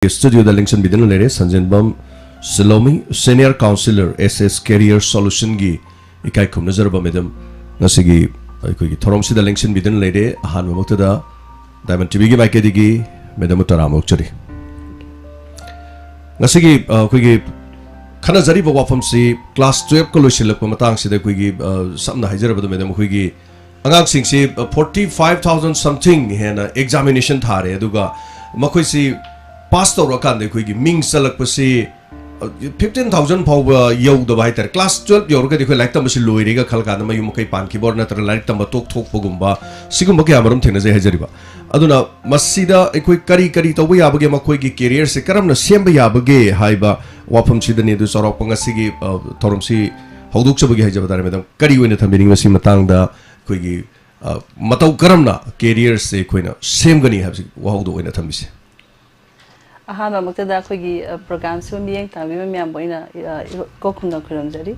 Studio the Lincoln Bidin Lere Sanjanbam Silomi Senior Counselor SS Career Solution gi ikai khum nazar ba madam nasigi koi thorom si the Lincoln Bidin Lere han mamukta Diamond TV gi mic digi madam taramok chari nasigi koi gi khana jari ba wafam si class 12 ko losilak matang si da koi gi samna hajar ba madam koi gi angang sing si 45,000 something hena examination thare aduga makoi si pass to rakan de koi gi ming salak pasi 15,000 phaw yau da bai tar class 12 yor ga de koi like tam si loiri ga khalka na mayum kai pan keyboard na tar like tam tok thok pogumba sigum ba amaram thena je hajari ba aduna masida koi kari to ya bage makoi gi career se karamna semba ya bage haiba wafam si da ne du sorok panga sigi thorum si hoduk chabage hajaba dar medam kari wena thamining masi matang da koi gi matau karamna career se koina semgani habsi wahudu wena thamisi ahaba maktada khogi program su miyeng tabi myam boina ko khumna khuram jari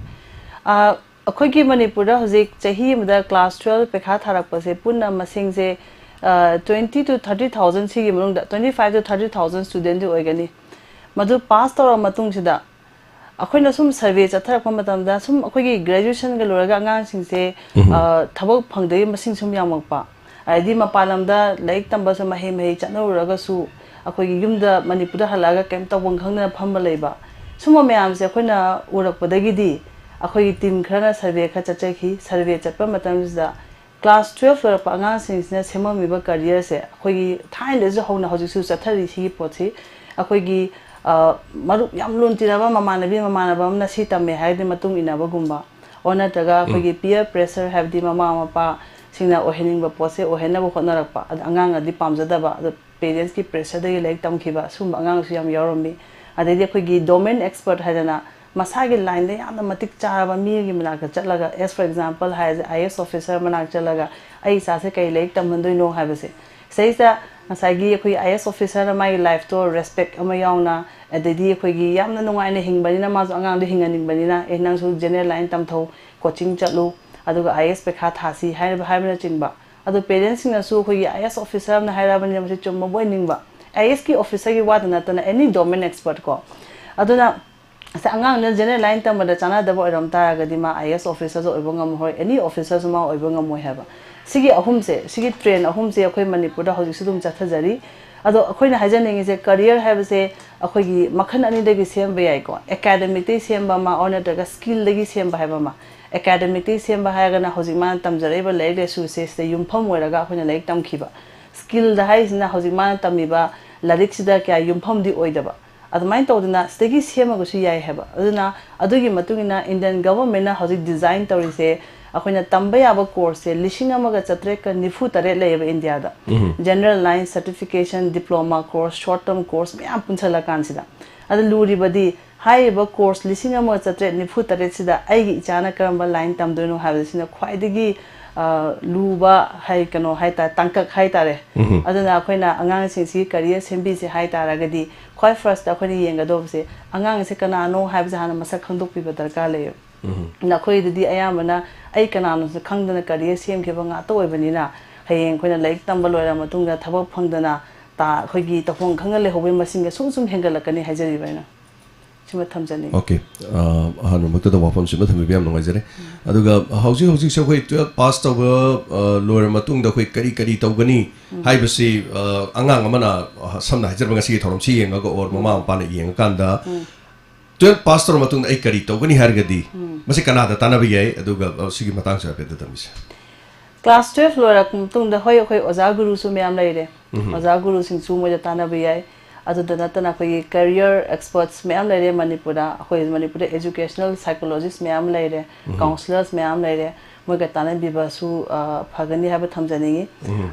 khogi manipur da hojik chahi mada class 12 pekha tharak pase punna masing se 20 to 30,000 sigi manung da 25 to 30,000 student di oigani madu pass tora matung sida akoina sum survey chathar pa matam da sum khogi graduation ga loraga angang sing se thabak phangdei masing sum yamakpa aidi mapalam da laik tamba sa mahe mahe chanuraga su akogi yumda manipur halaga kem tawang khangna phamba leiba suma myam se akoina urakpadagi di akogi team khrana survey kha chachaki survey chatpa matam da class 12 lor pa anga singna semami ba career se akogi thain le jo hona hoji su chathari si pochi akogi maru yam lun tiraba mamanabi na si tamme haide matung inaba gumba ona taga akogi peer pressure have di mama mapa singna ohening ba pose ohena ba khona rakpa angang adi pamjada ba parents ki pressure da like tam khiba sum angang su yam yaromi adedi khogi domain expert hadana masagi line le yam matik charaba mi gi manaka chatlaga as for example has IS officer manak chalaga ai sa se kai like tam mandoi no habase saisa masagi khoi IS officer my life to respect ama yauna adedi khogi yamna nungai na hingbani na ma angang de hinganing bani na enang su general line tam tho coaching chatlu aduga IS pekha thasi haibna chingba adu parents na su khoi IS officer na hairabani na chumma boiningba IS ki officer gi wadana tana any domain expert ko aduna sa angang na general line tam da chana da boiram ta ga di ma IS officer zo ibangam hoi any officer ma ibangam moi haba sigi ahum se sigi train ahum se akhoi manipur da hoji sudum chathajari ado akhoi na hajaningi se career have se akhoi gi makhan ani da gi sem bayai ko academic te sem ba ma ona da skill da gi sem ba haba ma academic te sem ba ha ga na hoji man tamjare ba le de su se yumpham oiraga akhoi na like tam khiba skill da hai na hoji man tamiba larik sida kya yumpham di oidaba admain tawduna stegi sema go su yai haba aduna adugi matungina Indian government na hoji design tawri se akhoi tamba yaba course lishinga maga chatre ka nifu tare leba India da general line certification diploma course short term course me apunchala kansida adu luri badi hai ba course lishinga maga chatre nifu tare sida aigi ichana karamba line tamdoino habisina khwaidagi luba hai kano hai ta tangkak hai tare aduna akhoi angang sing si career sembi se hai taragadi khoi first akhoi yenga dobse angang se kana no haibza hana masak khangdok pi darkar le na khoi di ayamana ai kananu se khangdana career sem ke banga to oibanina hayeng khoina like tamba loira matunga thabak phangdana ta khoigi tafong khangale hobe masinga sum hengalakani hajari baina sima thamjani okay hanu makta da wafam sima thami biam ngai jare aduga hauji se khoi 12 pass to loira matung da khoi kari tawgani haibasi angang amana samna hajar banga si thorom si yenga go or mama pa na yenga kanda 12 pass to matung ai kari tawgani hargadi masi kanada tanabi yai aduga sigi matang sa pe da tamis class 12 lora kum da hoi oza guru su myam leire oza guru sing su mo da tanabi yai adu da natana khoi career experts myam leire manipura khoi manipura educational psychologist myam leire counselors myam leire mo ga tanan biba su phagani haba thamjani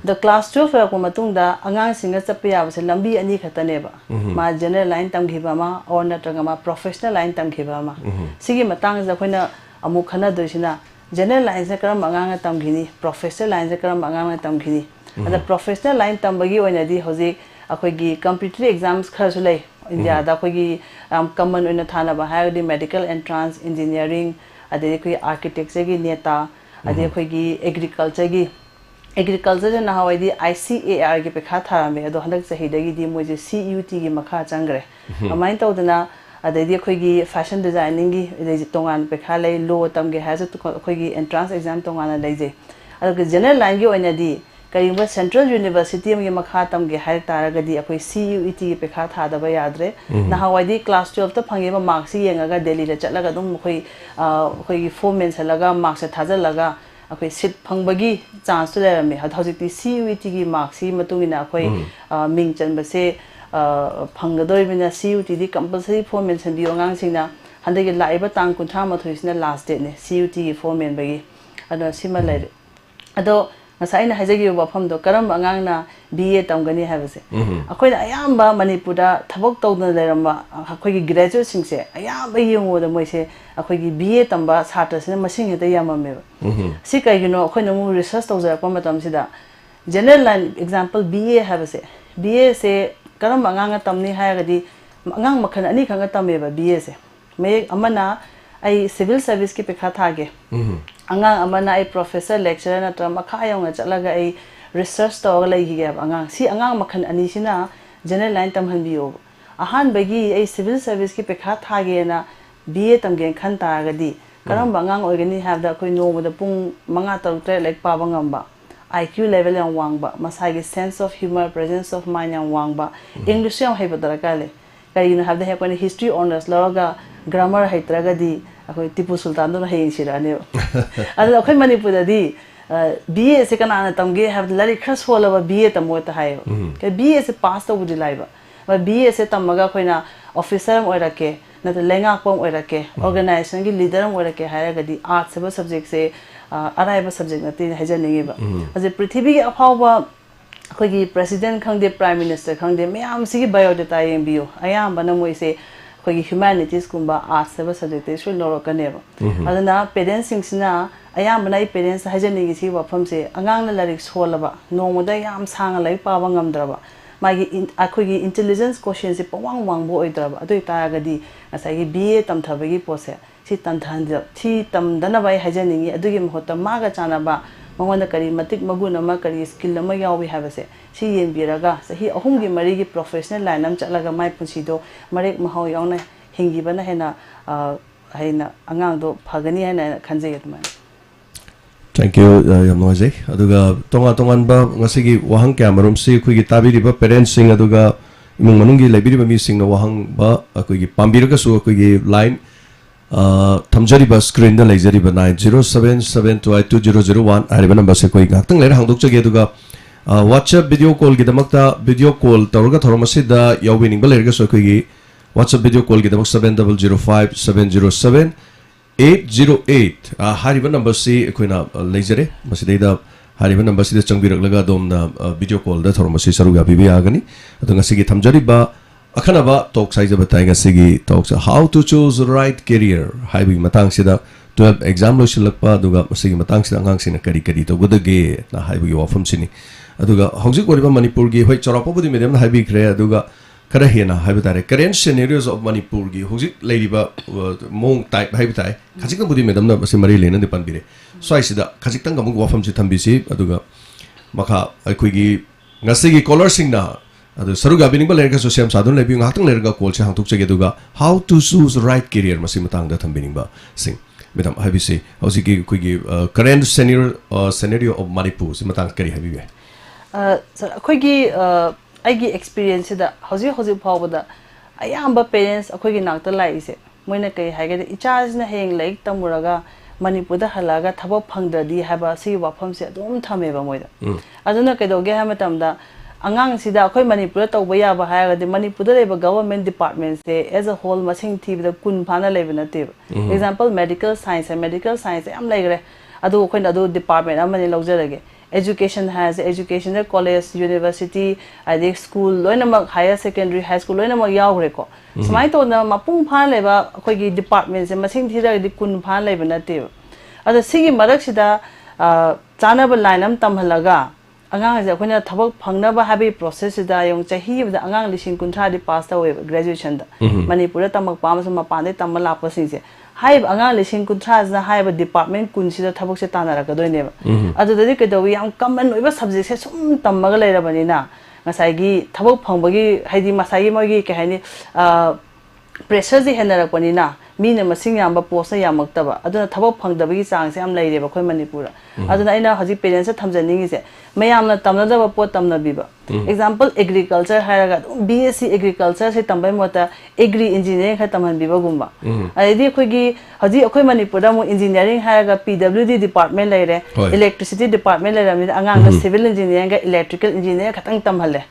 the class 12 ko matung da angang singa chapya ba se lambi ani khatane ba ma general line tam khiba ma or nataga ma professional line tam khiba ma sigi matang ja khoina amu khana doisina general line se karam angang tam gini professional line se karam angang tam gini ada professional line tam bagi oina di hoji akhoi gi computer exams khar su lei India da khoi gi common oina thana ba ha di medical entrance engineering ade khoi architecture gi neta ade khoi gi agriculture gi agriculture na hawaidi ICAR ge pekha tharame ado handak chahidagi di moje CUT gi makha changre amain tawdana adai khoi gi fashion designing gi dei tongan pekha lei law tam ge has khoi gi entrance exam tongan lei je ado general line gi oina di karimba central university am gi makha tam ge har taragadi akhoi CUT gi pekha thada ba yadre na hawaidi class 12 ta phange ba marks yengaga delhi la chatlaga dum khoi khoi foreman salaga marks thajalaga akhoi sit phangbagi chance to lerame hajikti CUT gi marks hi matungina akhoi ming chanba se phanggadoi bina CUT di compulsory foreman sanbi ongang singna handagi laiba tang kuntha mathoisina last date ne CUT gi foreman bagi ado sima lai ado ngasai na hajagi wafam do karam angang na BA tamgani habase akhoi ayamba manipura thabok tawna leramba akhoi gi graduate singse ayamba yengo da moise akhoi gi BA tamba satra sina masing heta yamame si kai gino akhoi namu research tawza pa matam sida general line example BA habase BA se karam angang tamni hayagadi angang makhan ani khanga tameba BA se me amana ai civil service ki pekha thage angang amana ai professor lecturer na tra makha yong chalaga ai research to lai gi gab angang si angang makhan ani sina general line tam han biyo ahan bagi ai civil service ki pekha thage na BA tam gen khan ta gadi karam bangang organi have da koi no da pung manga tar tre like pa bangam ba IQ level yang wang ba masai sense of humor presence of mind yang wang ba English yang haiba darakale kari you have the have history honors laga grammar haitragadi akoi Tipu Sultan do hayin sirane adu akoi manipur di BA se kana tamge have lari cross follow BA tamo ta hayo ke BA se pass to budi laiba ba BA se tamaga koina officer oirake na to lenga pom oirake organization gi leader oirake hairagadi art se subject se araiba subject na tin hajaningi ba aje prithvi gi aphawba khoi gi president khangde prime minister khangde myam si gi biodata yembiyo ayamba na moise khoi gi humanities kumba arts se subject se loro kaneba adana parents singsina ayamba nai parents hajaningi si wafam se angang na larik solaba nomoda yam sanga lai pa bangamdraba magi akhoi gi intelligence quotient se pawang wang bo oidraba adoi taragadi asai gi BA tamthabagi pose si tamthan thi tamdana bai hajaningi adugi mohota maga chanaba mangona kari matik maguna ma kari skill ama yawi habase si yenbiraga sahi ahum gi mari gi professional line am chalaga mai punsido marek mahau yauna hingi bana hena haina angang do phagani hena khanjei atman Thank you yam noise aduga tongan ba ngasigi wahang kamarum si khoi gi tabiri ba parents sing aduga imung manungi lebiri ba mi sing na wahang ba khoi gi pambiraga su khoi gi line thamjari ba screen da lejari ba 9077222001 ariba number se koi gaktang lera hangdok chage duga WhatsApp video call gi damakta video call tawraga thoromasi da yawbining ba lerga so koi gi WhatsApp video call gi damak 7005707808 hariba number se koina lejare masidai hariba number se changbirak laga domna video call da thoromasi saruga bibi agani adunga sigi thamjari ba Akhanaba talk size of a sigi talks how to choose the right career. Hibi matang sida 12 exam lo silakpa duga sigi matang sida ngang sina kari to gudage na hibi wafam sini. Aduga hogsik wariba Manipur gi hoi chorapa budi medium na hibi kre aduga kara hena hibi tare current scenarios of Manipur gi hogsik lady ba mong type hibi tai khajik na budi medium na basi mari lena depan bire. So I sida khajik tang gamung wafam si thambisi aduga maka akhui gi ngasigi color sing na adu saruga bining ba lerga so sem sadun lebi ngatang lerga call se hangtuk chege duga how to choose the right career masi matang da thambing ba sing medam habi se hosi ki kuigi current scenario of Manipur si matang kari habi be sir akoi gi ai gi experience da hosi phaw da ayamba parents akoi gi nakta lai se moina kai haige icha na heng like tamuraga Manipur da halaga thabo phangdadi haba si wafam se adum thame ba moida aduna kedoge ha matamda angang sida akhoi Manipur tawba ya ba ha ga Manipur da leba government departments se as a whole masing thi da kun phana leba na te example medical science am laigre adu akhoi adu department amani lawjarage education has educational college university adi school loina mak higher secondary high school loina mak yawre ko samai to na mapung phana leba akhoi gi department se masing thi da di kun phana leba na te adu sigi marak sida chana ba line am tamhalaga angang je akhona thabak phangna ba habi process da yong chahi da angang lising kunthra di pass ta we graduation da manipur tamak pam sama pande tamal la pa sing se hai angang lising kunthra na hai ba department kun si da thabak se tanara ka doi ne ba adu da ke do yam common oi ba subject se sum tamaga leira bani na ngasai gi thabak phangbagi haidi masai gi mogi ke haini pressure ji henara pani na मीन मसिंग याम post यामक्तबा अदुना थबक फंगदबगी चांग से याम लेरेबा खोय मणिपुर अदुना आइना हजि पेरेंट्स से थमजनिंग से मयामना तमनदबा पोट तमनबीबा एग्जांपल एग्रीकल्चर हायरागा बीएससी एग्रीकल्चर से तंबाय मोता एग्री इंजीनियरिंग खा तमनबीबा गुम्बा अदि खोयगी हजि अखोय मणिपुर मु इंजीनियरिंग हायरागा पीडब्ल्यूडी डिपार्टमेंट लेरे इलेक्ट्रिसिटी डिपार्टमेंट लेरे मिदा अंगांग सिविल इंजीनियरिंग का इलेक्ट्रिकल इंजीनियर खतंग तमहले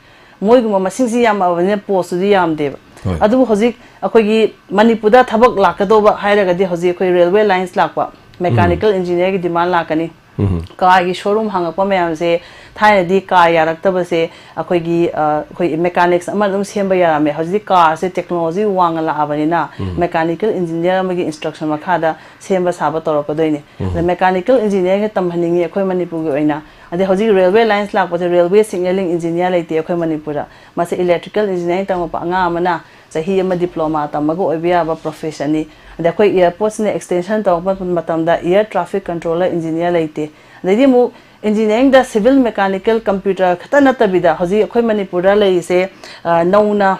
मोयगुमा मसिंग सि याम अबने पोस्ट दि याम देबा अदु हजिक अखोगी मणिपुर थबक लाकदोबा हायरगदि हजिक अखोई railway lines Lakpa mechanical engineer की डिमांड लाकनी कार की शोरूम हांगपा मैम से थायदी कार यारक्तबसे अखोगी अखोई मेकानिक्स अमदम सेंबा यारामे हजिक कार से टेक्नोलॉजी वांग लाबनिना मेकानिकल इंजीनियर अमगी इंस्ट्रक्शन मखादा सेंबा साबा तोरकदोइने मेकानिकल इंजीनियर के तमहनिंगी अखोई मणिपुर की ओइना अदे हजिक रेलवे लाइन्स लाकपसे रेलवे सिग्नलिंग इंजीनियर लेते अखोई मणिपुर मासे इलेक्ट्रिकल इंजीनियरिंग तमपा अंगा अमना चाही अमा डिप्लोमा तमगो ओइबियाबा प्रोफेशन नि अदे अखोई एयरपोर्ट्स ने एक्सटेंशन तौपा मतमदा एयर ट्रैफिक कंट्रोलर इंजीनियर लेते अदे मु इंजीनियरिंग दा सिविल मैकेनिकल कंप्यूटर खता नतबिदा हजी अखोई मणिपुर लेइसे नौना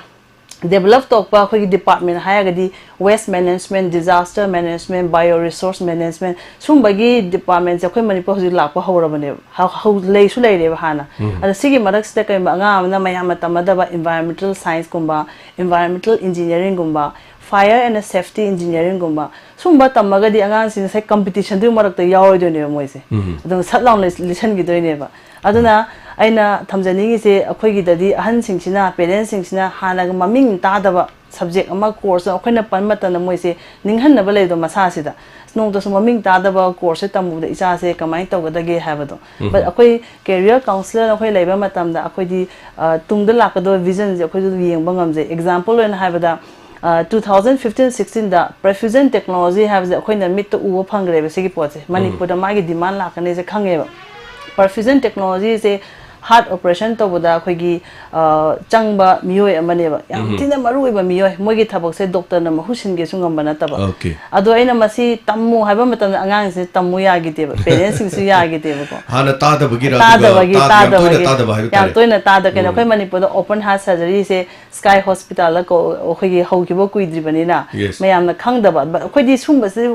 डेवलप तौपा अखोई डिपार्टमेंट हायगदी waste management disaster management bio resource management सुंबगी डिपार्टमेंट अखोई मणिपुर हजी लाकपा हौरबने लेसु लेरेबा हाना अदा सिगी मरक्सते कै अंगामना मयाम तमदबा एनवायरमेंटल साइंस गुम्बा एनवायरमेंटल इंजीनियरिंग गुम्बा फायर एंड सेफ्टी इंजीनियरिंग गुम्बा सुंबा तमगदी अंगांग सिन से कंपटीशन दु मरक्ते यावइदोने मोइसे अदम सटलाउन लिसन गिदोइनेबा अदुना अना थमजनिंग से अखोईगिददी अहन सिंगसिना पेरेंट्स सिंगसिना हानाग ममिंग तादबा सब्जेक्ट अमा कोर्स अखोइना पनमतन मोइसे निंगहनबा लेदो मसासिदा नोंदसु ममिंग तादबा कोर्स तमुदा इचासे कमाई तौगदगे हाबदो बट अखोई कैरियर काउंसलर अखोई लेबा मतमदा अखोईदी तुंगदा लाकदो विजन जे अखोईदु येंगबा ngamje example ओइन हाबदा 2015-16 दा परफ्यूजन टेक्नोलॉजी हाबजे अखोइना मिट उबो फंगरेबे सिगी पोचे मणिपुर मागी डिमांड लाकने से खंगेबा परफ्यूजन टेक्नोलॉजी से हार्ट ऑपरेशन तौबदा अखोगी चंगबा मियोय अमनेबा याम थिना मरुइबा मियोय मोगी थबक से डॉक्टर न महुसिनगे सुंगम नतबा अदो अइना मसी तम्मु हाबा मतन अंगांग से तम्मु यागितेबा पेरेंट्स सिंगसु यागितेबा को हाना तादबगी याम तोइना ताद केन अखोय मणिपुर ओपन हार्ट सर्जरी से स्काई हॉस्पिटल को अखोगी हौकिबो कुइद्रिबनिना मयामना खंगदबा अखोयदी सुंबसे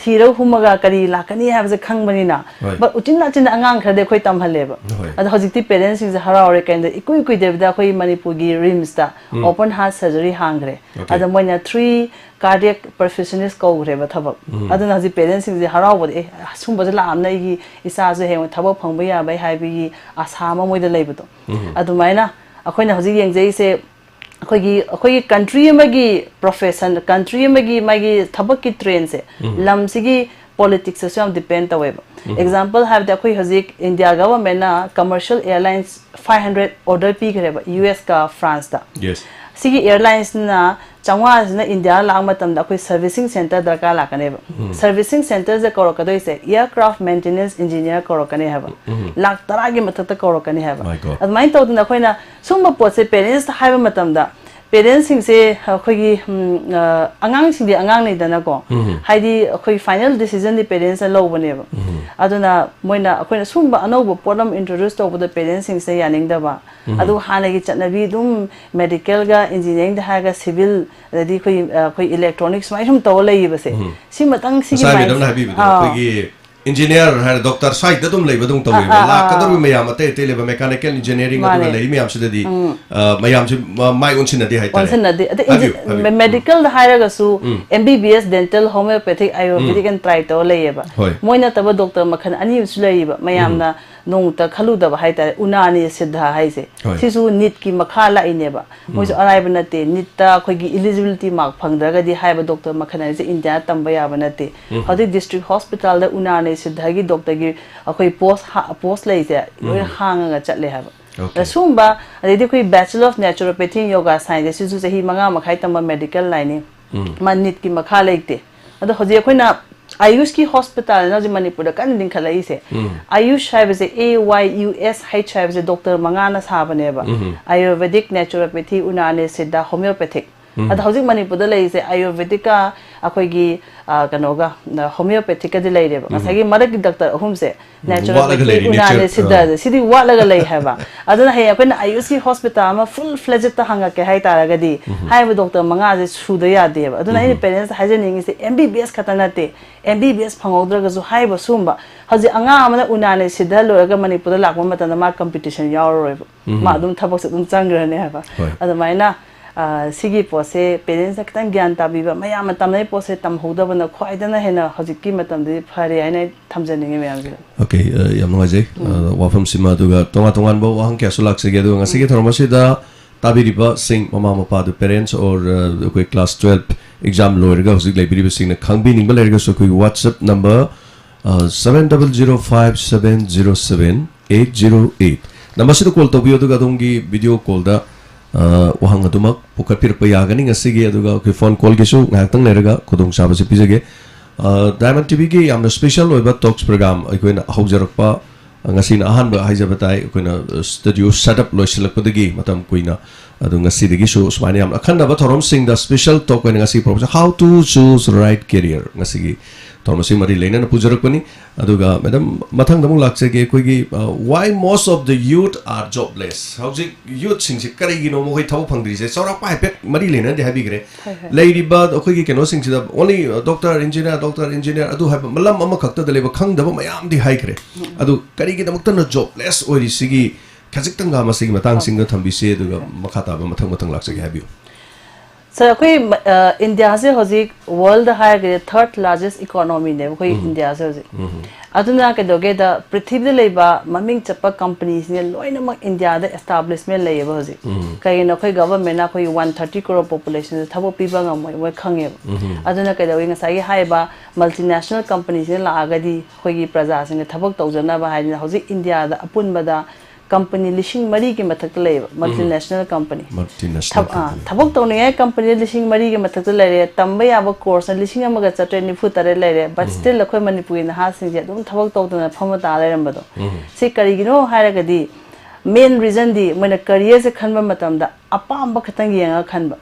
थीरो हुमगा करी लाकनी हाबसे खंगबनिना बट उचिना चिना अंगांग खरदे अखोय तमहलेबा अदो हजिक पेरेंट्स हराउरे कहीं इकुई कुईदेबदा अखोई मणिपुर की रिम्स दा ओपन हार्ट सर्जरी हांग्रे अद मोइना 3 कार्डियक परफ्यूशनिस्ट कौग्रेबा थबक अदना हजि पेरेंट्स हराउबदे सुंबजे लामना इगी इसाजे हेम थबक फंगबा याबै हाइबिगी आसा मा मोइदा लेबदो अदुमाइना अखोइना हजि येंगजैसे अखोई कंट्री अमगी प्रोफेशन कंट्री अमगी मागी थबक की ट्रेन से लमसिगी पॉलिटिक्स से हम डिपेंड तवेबा एग्जांपल हैव द कोई हजिक इंडिया गवर्नमेंट ना कमर्शियल एयरलाइंस 500 ऑर्डर पी करेबा यूएस का फ्रांस दा यस सिगी एयरलाइंस ना चांगवा ना इंडिया लाग मतम दा कोई सर्विसिंग सेंटर दरकार लाकनेबा सर्विसिंग सेंटर जे करोकदोइ से एयरक्राफ्ट मेंटेनेंस इंजीनियर करोकने हैबा लाख तरागी मथक करोकने हैबा अदमाइन तौदना कोइना सुंबा पोसे पेरेंट्स हाइबा मतम दा पेरेंट्स से अखोगी अंगांग सिंदे अंगांग नेदना को हाइदी अखोई फाइनल डिसीजन दि parents लौबनेबा अदुना Moina अखोइना Sumba अनौबो PODEM introduce तौबद parents से यानिंगदबा अदु हानागी चटनबी दुम मेडिकल गा इंजीनियरिंग दा हागा सिविल दि कोई इलेक्ट्रॉनिक्स माइसुम तौ लेइबसे सि मतंग सिगी माइ इंजीनियर है डॉक्टर साइड दम लेबा दम तवे लाकदर मयाम अते तेलेबा मैकेनिकल इंजीनियरिंग अदुना लेइ मयाम सिददी मयाम से माइ उनसिनदि हाइता उनसिनदि अते मेडिकल हायरगसु MBBS dental homoeopathic Ayurvedic and ट्राइटो लेयबा मोइना तब डॉक्टर मखन अनि उस लेइबा मयामना नोंता खलुदबा हाइता उनानी सिद्धा हाइसे सिसु नीट की मखा लाइनेबा मोइसु अराइबा नते नीटता अखोगी एलिजिबिलिटी मार्क फंगदरगदि हाइबा डॉक्टर मखन से इंडिया तंबा याबा नते हदि डिस्ट्रिक्ट हॉस्पिटल दा उनानी सिद्धागी डॉक्टर की अखोई पोस्ट लेइसे लोय हांगा चले हाबा सुंबा अदि कोई bachelor of naturopathy yoga science सिसु सही मंगा मखाई तंबा मेडिकल लाइने मा नीट की मखा लेते अदो हजि अखोइना Ayush ki hospital na ji Manipur da kan din khala ise Ayush hai se AYUSH hai se doctor mangana sabane ba Ayurvedic naturopathy unane siddha homeopathic ada hojik Manipur da lai se Ayurvedic ka akhoi gi kanoga homeopathic ka di lai reba ngasagi marak doctor ahum se naturopathy unane siddha sidi wa laga lai ha ba aduna hai apna Ayush ki hospital ma full fledged ta hanga ke hai tara ga di hai ba doctor manga je suda ya de ba aduna ai parents hai je ningi se MBBS khatana te MBBS phangodra ga ju hai ba sumba hoji anga amana unane siddha lo ga Manipur da lakma mata ma competition yaw roi ma adum thabak se dum changrane ha ba adamaina sigi pose parents aktan gyan tabiba mayam tamnai pose tam hodabana khwaidana hena hojikki matam de phare aina thamjaninge mayam ji okay yam ngai wafam sima duga tonga tongan bo wahang kya sulak se ge du ngasi ge thormasi da tabiriba sing mama mapa du parents or koi class 12 exam loirga hojik library sing na khangbi ning balerga so koi WhatsApp number 7005707808 number se call to bio duga dongi video call da wahang adumak pukat pir pa yagani ngasige aduga ke phone call ge su ngakhtang lerega khudong chaba se pijage Diamond TV ge yamna special oiba talks program aikoina haujarakpa ngasina ahan ba haijabatai aikoina studio setup loisilakpadagi matam koina adu ngasidagi su smani yam akhanda ba thorom sing the special talk koina ngasi professor how to choose right career ngasigi Thomas Mari Lena Pujarakani, Aduga, Madam Matang Laksege, why most of the youth are jobless? How's it youth sings Karigino Mohi Topangri? Sort of pipe Marilena, the heavy Lady Bud, Oki can sing to the only doctor, engineer, Adu have Malam Amakata, the labor Kang, the Mayam the Hikre. Adu Karigi the Mutana jobless or is Sigi Kazakanga Masing Matang singer Tambisi, Makata, Matang Laksege have you. So, India se hoji world high third largest economy ne koi India se hoji aduna ke doge da prithvi de leiba maming chapa companies ne loina mak India da establishment lei ba hoji kai no koi government na koi 130 crore population thabo pi ba ngam moi khange aduna ke doge ngasai high ba multinational companies ne la agadi koi gi praja sing thabak tawjana ba hai hoji India da apun ba da company lishing mari ke mathak le multinational company thabak tawne company lishing mari ke mathak le tamba ya ba course lishing amaga chatre ni futare le but still akhoi manipuri na ha sing je dum thabak tawdana phama ta le ram bado se kari gino haira ga di main reason di mena career se khanba matam da apam ba khatang yenga khanba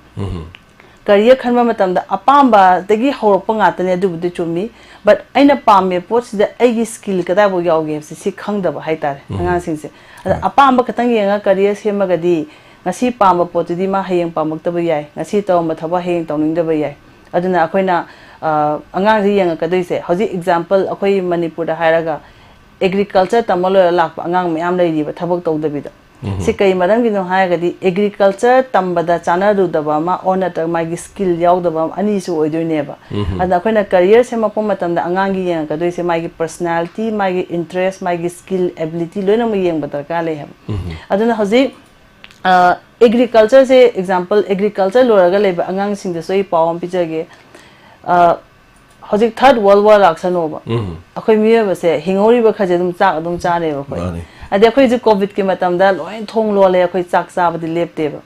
career khanba matam da apam ba tagi horpa nga tane du bu chumi but aina pamme pots da agi skill kada bo yaw ge se khangda ba haitar anga sing se apam ba khatang yenga career se magadi ngasi pamba potidi ma hayeng pamakta ba yai ngasi taw ma thaba hayeng tawning da ba yai aduna akoina angang ri yenga kadai se hoji example akoi Manipur da hairaga agriculture tamalo lakpa angang mayam lai ri ba thabak taw da bi da se kai maram gi no hairaga di agriculture tambada chana ru da ba ma ona ta ma gi skill yaw da ba ani su oidoi ne ba ada akoina career se ma pom matam da angang gi yenga kadai se ma gi personality ma gi interest ma gi skill ability loina ma yeng ba ka le ha aduna hoji agriculture se example agriculture loraga leba angang sing de soi pawam pijage hojik third world war aksano ba akhoi miye ba se hingori ba khaje dum chak dum cha ne ba khoi ade akhoi ji covid ke matam da loin thong lo le akhoi chak cha ba di lepte ba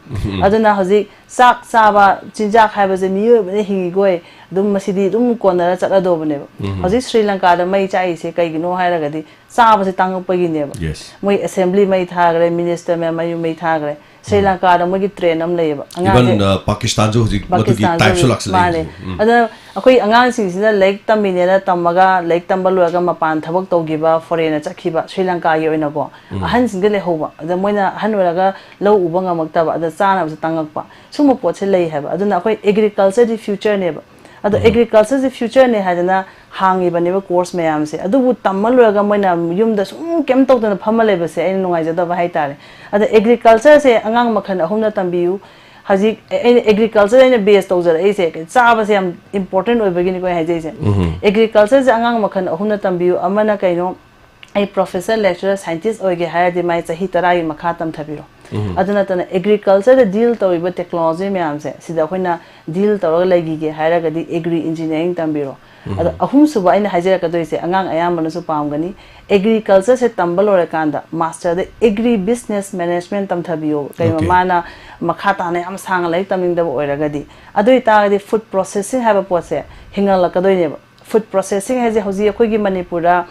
aduna hojik chak cha ba chinjak hai ba je miye ba hingi goi dum masidi dum konara chak ado ba ne ba hojik Sri Lanka da mai chai se kai gino hai ra ga di cha ba se tang pa gi ne ba moi assembly mai tha gre minister me mai mai tha gre Sri Lanka da mogi train am leba even Pakistan jo hojik matugi type so laks le ada akoi angang sing sina lake tamine na tamaga lake tambalo ga mapan thabak togiba foreign chakhiba Sri Lanka gi oina go ahan sing le hoba ada moina han wala lo uba ngamakta ba ada chana ba tangakpa sumo poche lei haba aduna akoi agriculture di future ne ba ado agriculture di future ne hadana hangi bane ba course mayam se adu bu tamal ga moina yum da sum kem tok da phamale ba se ai nungai jada ba haitare ada agriculture se angang makhan ahumna tambiu haji agriculture ne base tawjar ai se cha ba se am important oi bagini ko hai jai se agriculture se angang makhan ahumna tambiu amana kaino ai professor lecturer scientist oi ge haya de mai chahi tarai makha tam thabiro aduna tana agriculture da deal tawriba technology mayam se sida khoina deal tawra lagi ge haira ga di agri engineering tambiro ada ahum suba aina hajera ka doise angang ayam banu su pamgani agriculture se tambal ore kanda master de agri business management tam thabiyo kai mana makha ta ne am sang lai taming da oira ga di adoi ta ga di food processing have a pose hingal la ka doi ne food processing है जे हौजी अखोई की Manipura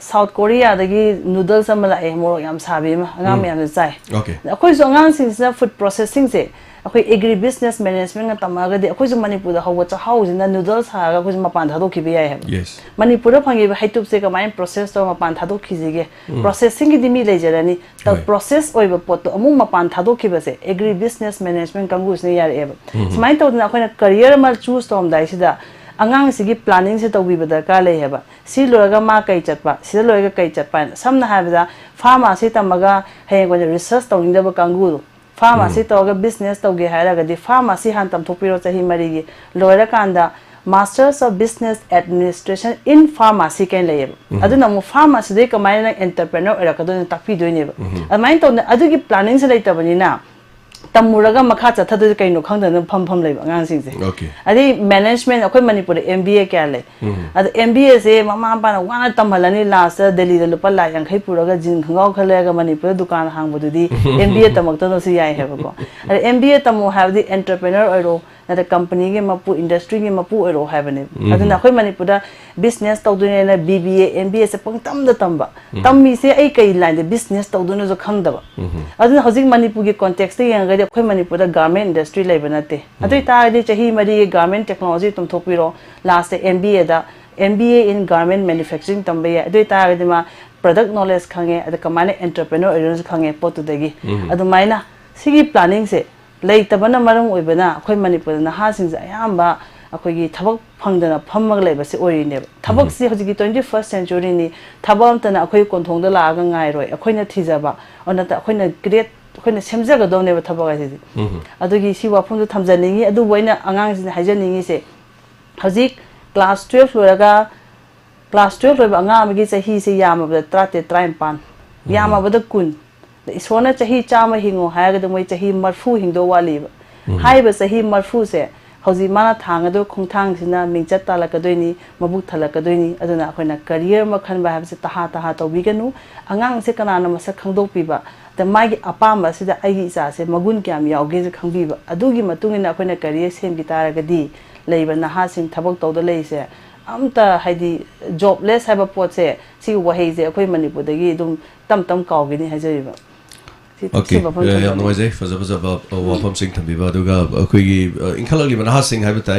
South Korea दगी noodles अमला ए मोरो याम साबी में अंगाम याम चाय अखोई जो अंगाम Singh food processing से अखोई agri business management का तमागा दे अखोई जो मणिपुरा हवा चाहाउ जिना noodles हागा अखोई जो मपान धादो की भी आए हैं मणिपुरा फंगे हाइटुब से कमाइन process तो मपान धादो खींचेगे processing की दिमी ले जरानी तब process ओइब पोट तो अमु मपान धादो की बसे agri business management कंगू इसने यार एब समाइन तो ना अखोई ना career मल choose तो हम दाइसिदा अंगांग सिगी प्लानिंग से तौबी बदरकार ले हेबा सी लोरगा मा कई चटपा सी लोरगा कई चटपा समना हाबदा फार्मासी तमगा हेगो रिसर्च तौनिंदब कांगु फार्मासी तौगा बिजनेस तौगे हायरागदि फार्मासी हान तमथोपिरो चाही मरिगी लोरा कांदा masters of business administration in pharmacy कैन लेब अदुना मु फार्मासी दे कमायना एंटरप्रेन्योर एरकदो ताकपी दोइनेब अमाइन तौना अदुगी प्लानिंग से लेतबनिना तमुरगा मखा चथद कइनो खंगदन फम फम लेब अंगांग सिंसे अदि मैनेजमेंट अखोय मणिपुर एमबीए क्या ले अद एमबीए से ममा पाना वाना तमहलनी लास्ट दिल्ली द लुपा ला यांखै पुरगा जिन खंगाव खलेगा मणिपुर दुकान हांगबदुदी एमबीए तमक्तनो सि याय हेबको अद एमबीए तमो हैव द एंटरप्रेन्योर ओरो ना कंपनी के मपु इंडस्ट्री के मपु ओरो हैबने अदना अखोय मणिपुर बिजनेस तौदुनेना बीबीए एमबीए से पंगतम द तंबा तम्मी से ए कई लाइन द बिजनेस तौदुनो जो खंगदबा अदना हजिक मणिपुर के कॉन्टेक्स्ट यंगदि अखोय मणिपुर गारमेंट इंडस्ट्री लेब नते अदुई तादि चाही मरी गारमेंट टेक्नोलॉजी तुम थोपिरो लास्ट एमबीए दा एमबीए इन गारमेंट मैन्युफैक्चरिंग तंबे अदुई तादि मा प्रोडक्ट नॉलेज खंगे अद कमाने एंटरप्रेन्योर एरियस खंगे पोतुदगी अदुमाइना सिगी प्लानिंग से लेतबना मरम ओइबना अखोय मणिपुर नहा सिंजा यामबा अखोगी थबक फंगदना फमग लेबसे ओरिने थबक से हजिकी 21st सेंचुरी नि थबम तना अखोय कोंथोंग दा लागा ngairoi अखोयना थिजाबा अनता अखोयना ग्रेट अखोयना सेमजगदोनेबा थबक आइदि अदुगी सि वाफमदो थमजनिंगी अदु बोइना अंगांग सिन हाइजनिंगी से हजिक क्लास 12 लोरगा क्लास 12 लोइबा अंगामगी सही से यामबदा 33 यामबदा कुन इसोना चाही चामा हिंगो हायगद मोय चाही मरफू हिंदो वालीब हाइबा चाही मरफू से हौजी माना थांगदो खोंथांग सिना मिंचत तालकदोइनी मबुक थलकदोइनी अदुना अखोयना करियर मखन बा हाबसे तहा तहा तौबिगनु अंगांग से कनाना मसक खंगदोपिबा द मागी अपाम सिदा आइगी इसा से मगुन क्याम यावगे जे खंगबिबा अदुगी मतुंगिना अखोयना करियर सेमगी तारगदी लेबा नहा सिंग थबक तौदो लेइसे अमता हाइदी जॉबलेस हाइबा पोट से सी वही जे अखोय मणिपुरदगी दुम तम तम कावगिनी हाइजरिबा Okay, yeah, noise. Fazza wafam sing thambiba aduga akoigi inkhalagli manaha sing haibatai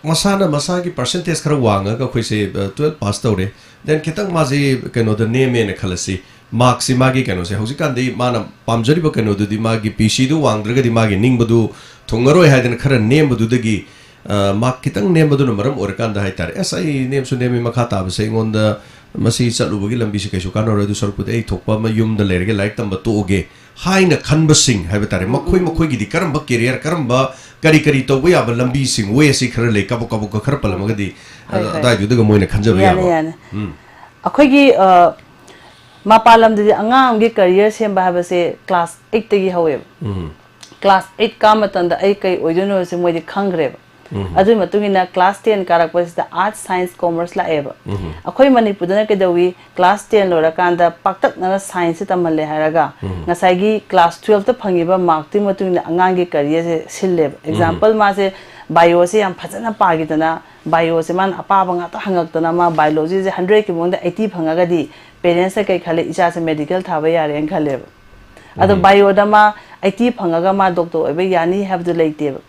masana masagi percentage khara wanga ka khoi se 12 pass tawre then kitang maji kano the name ne khalasi marks magi kano se hausikan dei mana pamjari ba kano du di magi pc du wangdraga di magi ningbadu thongaroi haiden khara name du dagi mark kitang name du maram orkan da haitar sai name su name makhata ba se ngonda मसी चलुबगी लंबी से कैसु कानो रदु सरपुद ए थोकपा म yum the लेरगे like तम बतोगे हाइना खनब सिंग हाइबा तारे मखोय मखोय गिदि करम ब career करम ब करी करी तो वे अब लंबी सिंग वे सि खर ले कबो कबो खर पलमगदी अदा जुदग मोइना खंजब या अखोयगी मापालम दि अंगाम गे करियर सेम बाबसे क्लास 8 तगी हवे क्लास 8 का मतन द ए कई ओइदनो से मोइदि खंगरे अदु मतुगिना क्लास 10 कारकपसिदा आर्ट्स साइंस कॉमर्स लाएबा अखोय मणिपुरदना केदवी क्लास 10 लोराकांदा पाक्तकना साइंस तमले हायरागा ngasagi क्लास 12 त फंगिबा मार्कति मतुगिना अंगांगे करियर से सिल्लेब एग्जांपल मा से बायो से याम फजना पागिदना बायो से मान अपाबा ngata hangakतना मा बायोलॉजी से 100 के मोंदा 80 फंगागदी पेरेंट्स से कई खाले इचा से मेडिकल थाबा यारे खलेब अदो बायोदमा 80 फंगागा मा डॉक्टर ओबे यानी हैव द लेटेब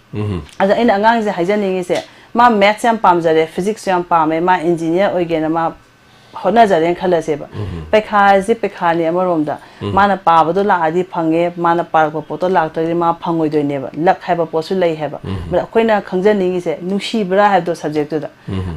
अदो इन अंगांग से हाइजनिंग से मा मैथ्स याम पामजरे फिजिक्स याम पामे मा इंजीनियर ओइगेना मा होना जरे खलसेबा पेखा जे पेखानी अमरोमदा माना पाबदो लादी फंगे माना पारको पोतो लाक्तरी मा फंगोइदोइनेबा लक हैबा पोसु लै हैबा बट अखोइना खंजनिंगी से नुशीब्रा हैबदो सब्जेक्ट दा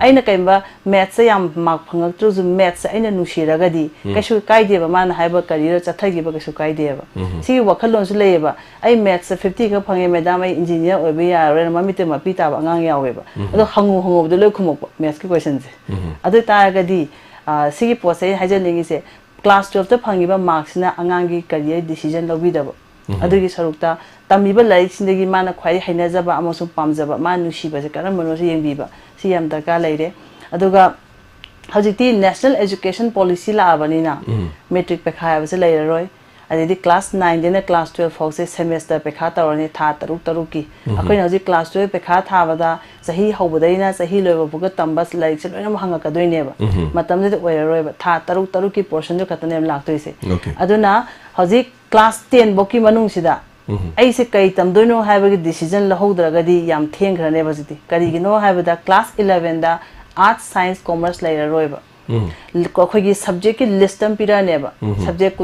आइना कैबा मैथ्स याम मार्क फंगक्तु जु मैथ्स आइना नुशीरगदी कैसु काइदेबा माना हैबा करियर चथगिबा कैसु काइदेबा सी वखलोनसु लैबा आई मैथ्स 50 का फंगे मैडम आई इंजीनियर ओबे यारे ममिते मपि ताबा अंगांग यावेबा अदो हंगु हंगोबदो लै खुमक मैथ्स के क्वेश्चन से अदो तारगदी सिगी पोसे हाइजनिंगी से क्लास 12 त फंगिबा मार्क्स ना अंगांगी करियर डिसीजन लौबिदबा अदुगी सरुक्ता तमिबा लाइक सिंदगी माना ख्वाइ हाइनाजबा अमसु पामजबा मा नुशीबा से करम मनोसे यंगबिबा सी याम दरकार लैरे अदुगा हजिति नेशनल एजुकेशन पॉलिसी लाबनिना मैट्रिक पेखायबसे लैररोय adidi class 9 dina class 12 fo se semester pekha tawrani tha taruk ki akoina hoji class 12 pekha tha bada sahi hobadaina sahi loiba buga tambas like se loina hanga ka doine ba matam de oiraroi ba tha taruk ki portion jo katane laktoise aduna hoji class 10 boki manung sida ai se kai tamdoino haibagi decision lahodragadi yam thenghrane bajiti karigino haibada class 11 da arts science commerce lairaroi ba कोई subject की list हम पीरा नेबा subject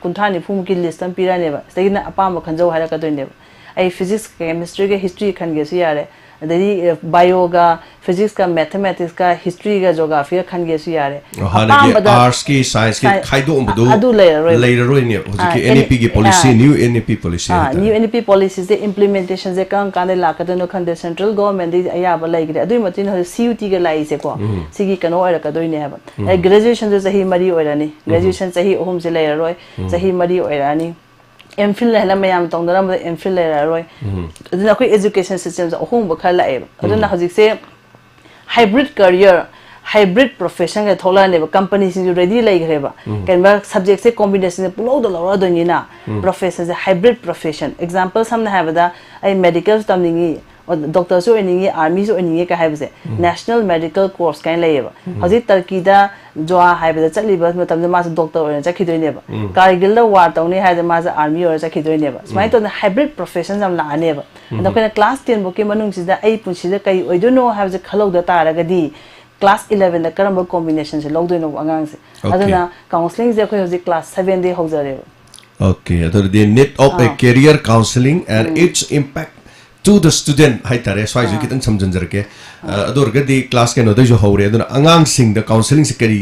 कुंठा निफुम की list हम पीरा नेबा सेगिना अपाम खंजो हारा का दोनेबा आई फिजिक्स केमिस्ट्री के हिस्ट्री खनगे सु यारे अदरी बायो का फिजिक्स का मैथमेटिक्स का हिस्ट्री का ज्योग्राफी का खनगे सु यारे अपाम आर्ट्स की साइंस की खाइदो उबदो अदु लेररोय ने होजिके एनईपी की policy new NEP policy new NEP policy से इम्प्लीमेंटेशन से काम कांदे लाकदनो खंदे सेंट्रल गवर्नमेंट दि अयाबा लाइग्रे अदुई मतिन हो सीयूटी के लाई से को सिगी कनो ओरा कदोइने हबा ए ग्रेजुएशन जो सही मरी ओरानी ग्रेजुएशन सही ओहम से लेररोय सही मरी ओरानी एमफिल लेना मैम तौदना एमफिल लेररोय अदुना कोई एजुकेशन सिस्टम से ओहम बखा लाए अदुना हजिक से हाइब्रिड करियर हाइब्रिड प्रोफेशन के थोला ने कंपनी सिंग रेडी लाइग्रेबा कैनबा सब्जेक्ट से कॉम्बिनेशन पुलो द लौरा दोनिना प्रोफेशन से हाइब्रिड प्रोफेशन एग्जांपल हमने हाबदा आई मेडिकल तमनिंगी डॉक्टर सो एनिंगी आर्मी सो एनिंगी का हाबसे नेशनल मेडिकल कोर्स काइन लाइबा हजि टर्कीदा जोआ हाबदा चलिबा मतम मास डॉक्टर ओरन चखिदोइनेबा कारगिल दा वार तौनी हायदा मास आर्मी ओरन चखिदोइनेबा स्माइ तो हाइब्रिड प्रोफेशन हम लानेबा नकोना क्लास 10 बोके मनुंग सिदा आई पुंसिदा कई ओइदोनो हाबसे खलौदा तारगदी क्लास 11 दा करम कॉम्बिनेशन से लौदोइनो अंगांग से अदना काउंसलिंग जे खोय हजि क्लास 7 दे होजरेबा ओके अदर the need of a career counselling and its impact to the student hai tare swai ju kitang samjanjar ke ador ga di class ke no de jo hore aduna angang sing the counseling se kari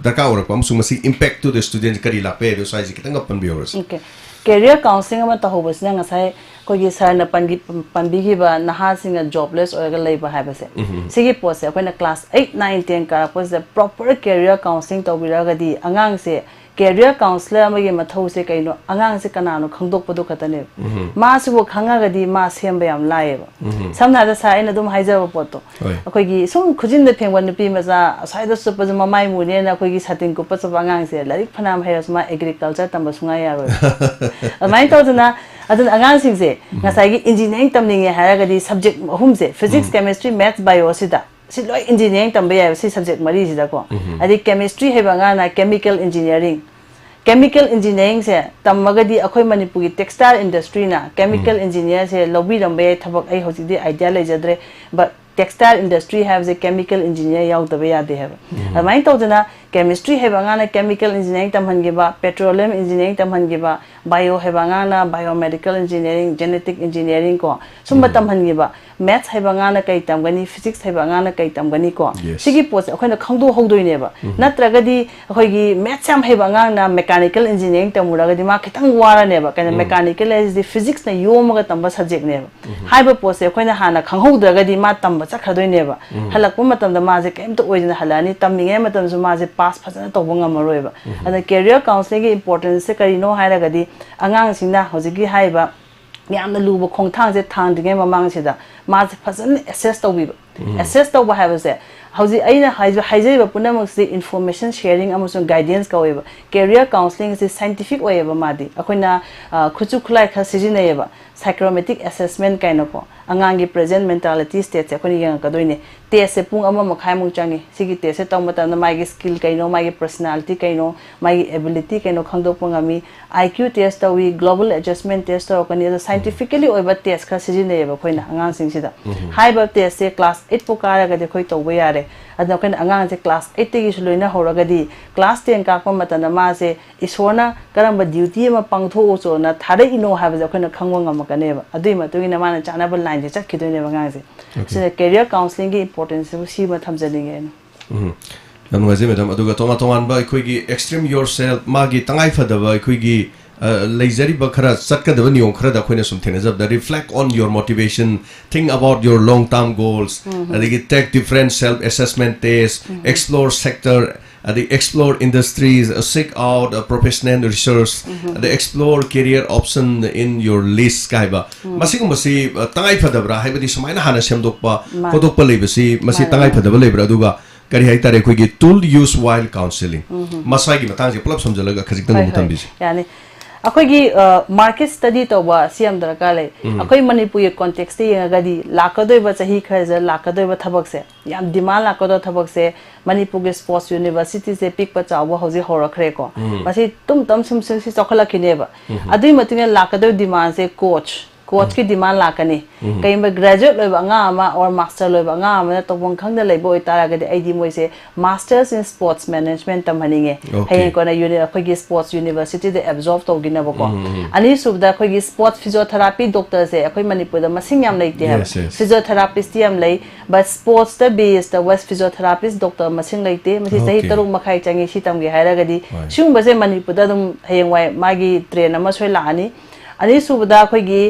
darka or pam sum si impact to the student kari la pe do swai ji kitang pan bi horas okay career counseling ama ta hobas na ngasai ko gi sar na panbi gi ba naha sing jobless or ga leiba ha ba se sigi post se akoina class 8 9 10 ka post the proper career counseling to bira ga di angang se career counselor amagi mathau se kaino angang se kanano khangdok padu khatane ma se bo khanga ga di ma semba yam laeba samna da sa ina dum haijar poto akoi gi sum khujin de phengwan nupi maza sai da supa ma mai mu ne na akoi gi satin ko pa angang se larik phanam hairas ma agriculture tamba sunga ya ro amai to na adun angang sing se ngasai gi engineering tamning ya hara ga di subject hum se physics chemistry maths bio sida si loi engineering tambe ya si subject mari sida ko adi chemistry heba nga na chemical engineering se tamagadi akhoi manipur gi textile industry na chemical engineer se lobby rambe thabak ai hoji di idea le jadre but textile industry has a chemical engineer yaw da ya de have amai to jana chemistry heba nga na chemical engineering tamhan gi ba petroleum engineering tamhan gi ba bio heba nga na biomedical engineering genetic engineering ko sumba tamhan gi ba maths heba nga na kai tamgani physics heba nga na kai tamgani ko sigi post akhoi na khangdo hogdoi ne ba natraga di akhoi gi maths am heba nga na mechanical engineering tamura ga di ma khitang wara ne ba kana mechanical is the physics na yom ga tamba subject ne ba haiba post akhoi na hana khanghodraga di ma tamba chakhadoi ne ba halakpu matam da ma je kem to oijina halani tamminge matam su ma je pass phajana to banga maroi ba ana career counseling gi importance se kari no haira ga di angang singna hojigi haiba yamna luba khongthang je thang dinge mamang sida ma je phajana assess to bi assess to ba haiba se hauji aina haijai ba punamang si information sharing amusung guidance ka oiba career counseling is scientific oiba madi akoina khuchu khulai kha sijinai ba psychometric assessment kaino ko angang gi present mentality state se akhoni yang ka doine test se pung ama makhai mung changi sigi test se tawmata na mai gi skill kaino mai gi personality kaino mai gi ability kaino khangdok pangami IQ test tawi global adjustment test taw kani scientifically oiba test kha sijinai ba khoina angang sing sida high ba test se class 8 po kara ga de khoi tawba yare adna kan angang se class 8 te gi suloina horaga di class 10 ka ko mata na ma se isona karamba duty ma pangtho cho na thare ino ha ba khoi na khangwa ngam ka ne ba adui ma tu gi na ma na chana ba line je chakhi doine ba ngang se se career counseling gi importance si ma thamjani ge nam ngaje madam aduga toma toman ba khoi gi extreme yourself ma gi tangai phada ba khoi gi lazy bakhara satkadaba niyon khara da khoina sum thena jab da reflect on your motivation, think about your long term goals, take different self assessment tests, explore sector, explore industries, seek out professional research, explore career option in your list kaiba masing masi tangai phadabra haibadi sumaina hana semdokpa kodokpa leibasi masi tangai phadaba leibra aduga kari hai tare khoi gi tool use while counseling masai gi matang ji plap samjalaga khajik tan mutam bi yani अखोगी market study तौबा सियम दरकार ले अखोई Manipur context ते यंगदी लाकदोइबा चही खरज लाकदोइबा थबक से याम demand लाकदो थबक से मणिपुर के स्पोर्ट्स यूनिवर्सिटी से पिक प चाव हौजी होरखरे को मसी तुम तम सुम सुम सि चखलखिनेबा अदुई मतिने लाकदो डिमांड से कोच की डिमांड लाकनी कई में ग्रेजुएट लोइबा अंगा और मास्टर लोइबा अंगा तो वंखंग द लेबो इतारागदि आईदी मोइसे मास्टर्स इन स्पोर्ट्स मैनेजमेंट तमहनिंगे हें कोना अखोगी स्पोर्ट्स यूनिवर्सिटी दे एब्जॉर्ब तौगिनबको अनि सुबदा अखोगी स्पोर्ट्स फिजियोथेरापी डॉक्टर से अखोई मणिपुर द मसिंग याम लेते है फिजियोथेरापिस्ट याम लै बट स्पोर्ट्स द बेस द वेस्ट फिजियोथेरापिस्ट डॉक्टर मसिंग लेते मसि सही तरुक मखाई चंगी सि तमगे हायरागदि सुंबसे मणिपुर द दम हेंवाय मागी ट्रेन अमा सोय लानी अनि सुबदा अखोगी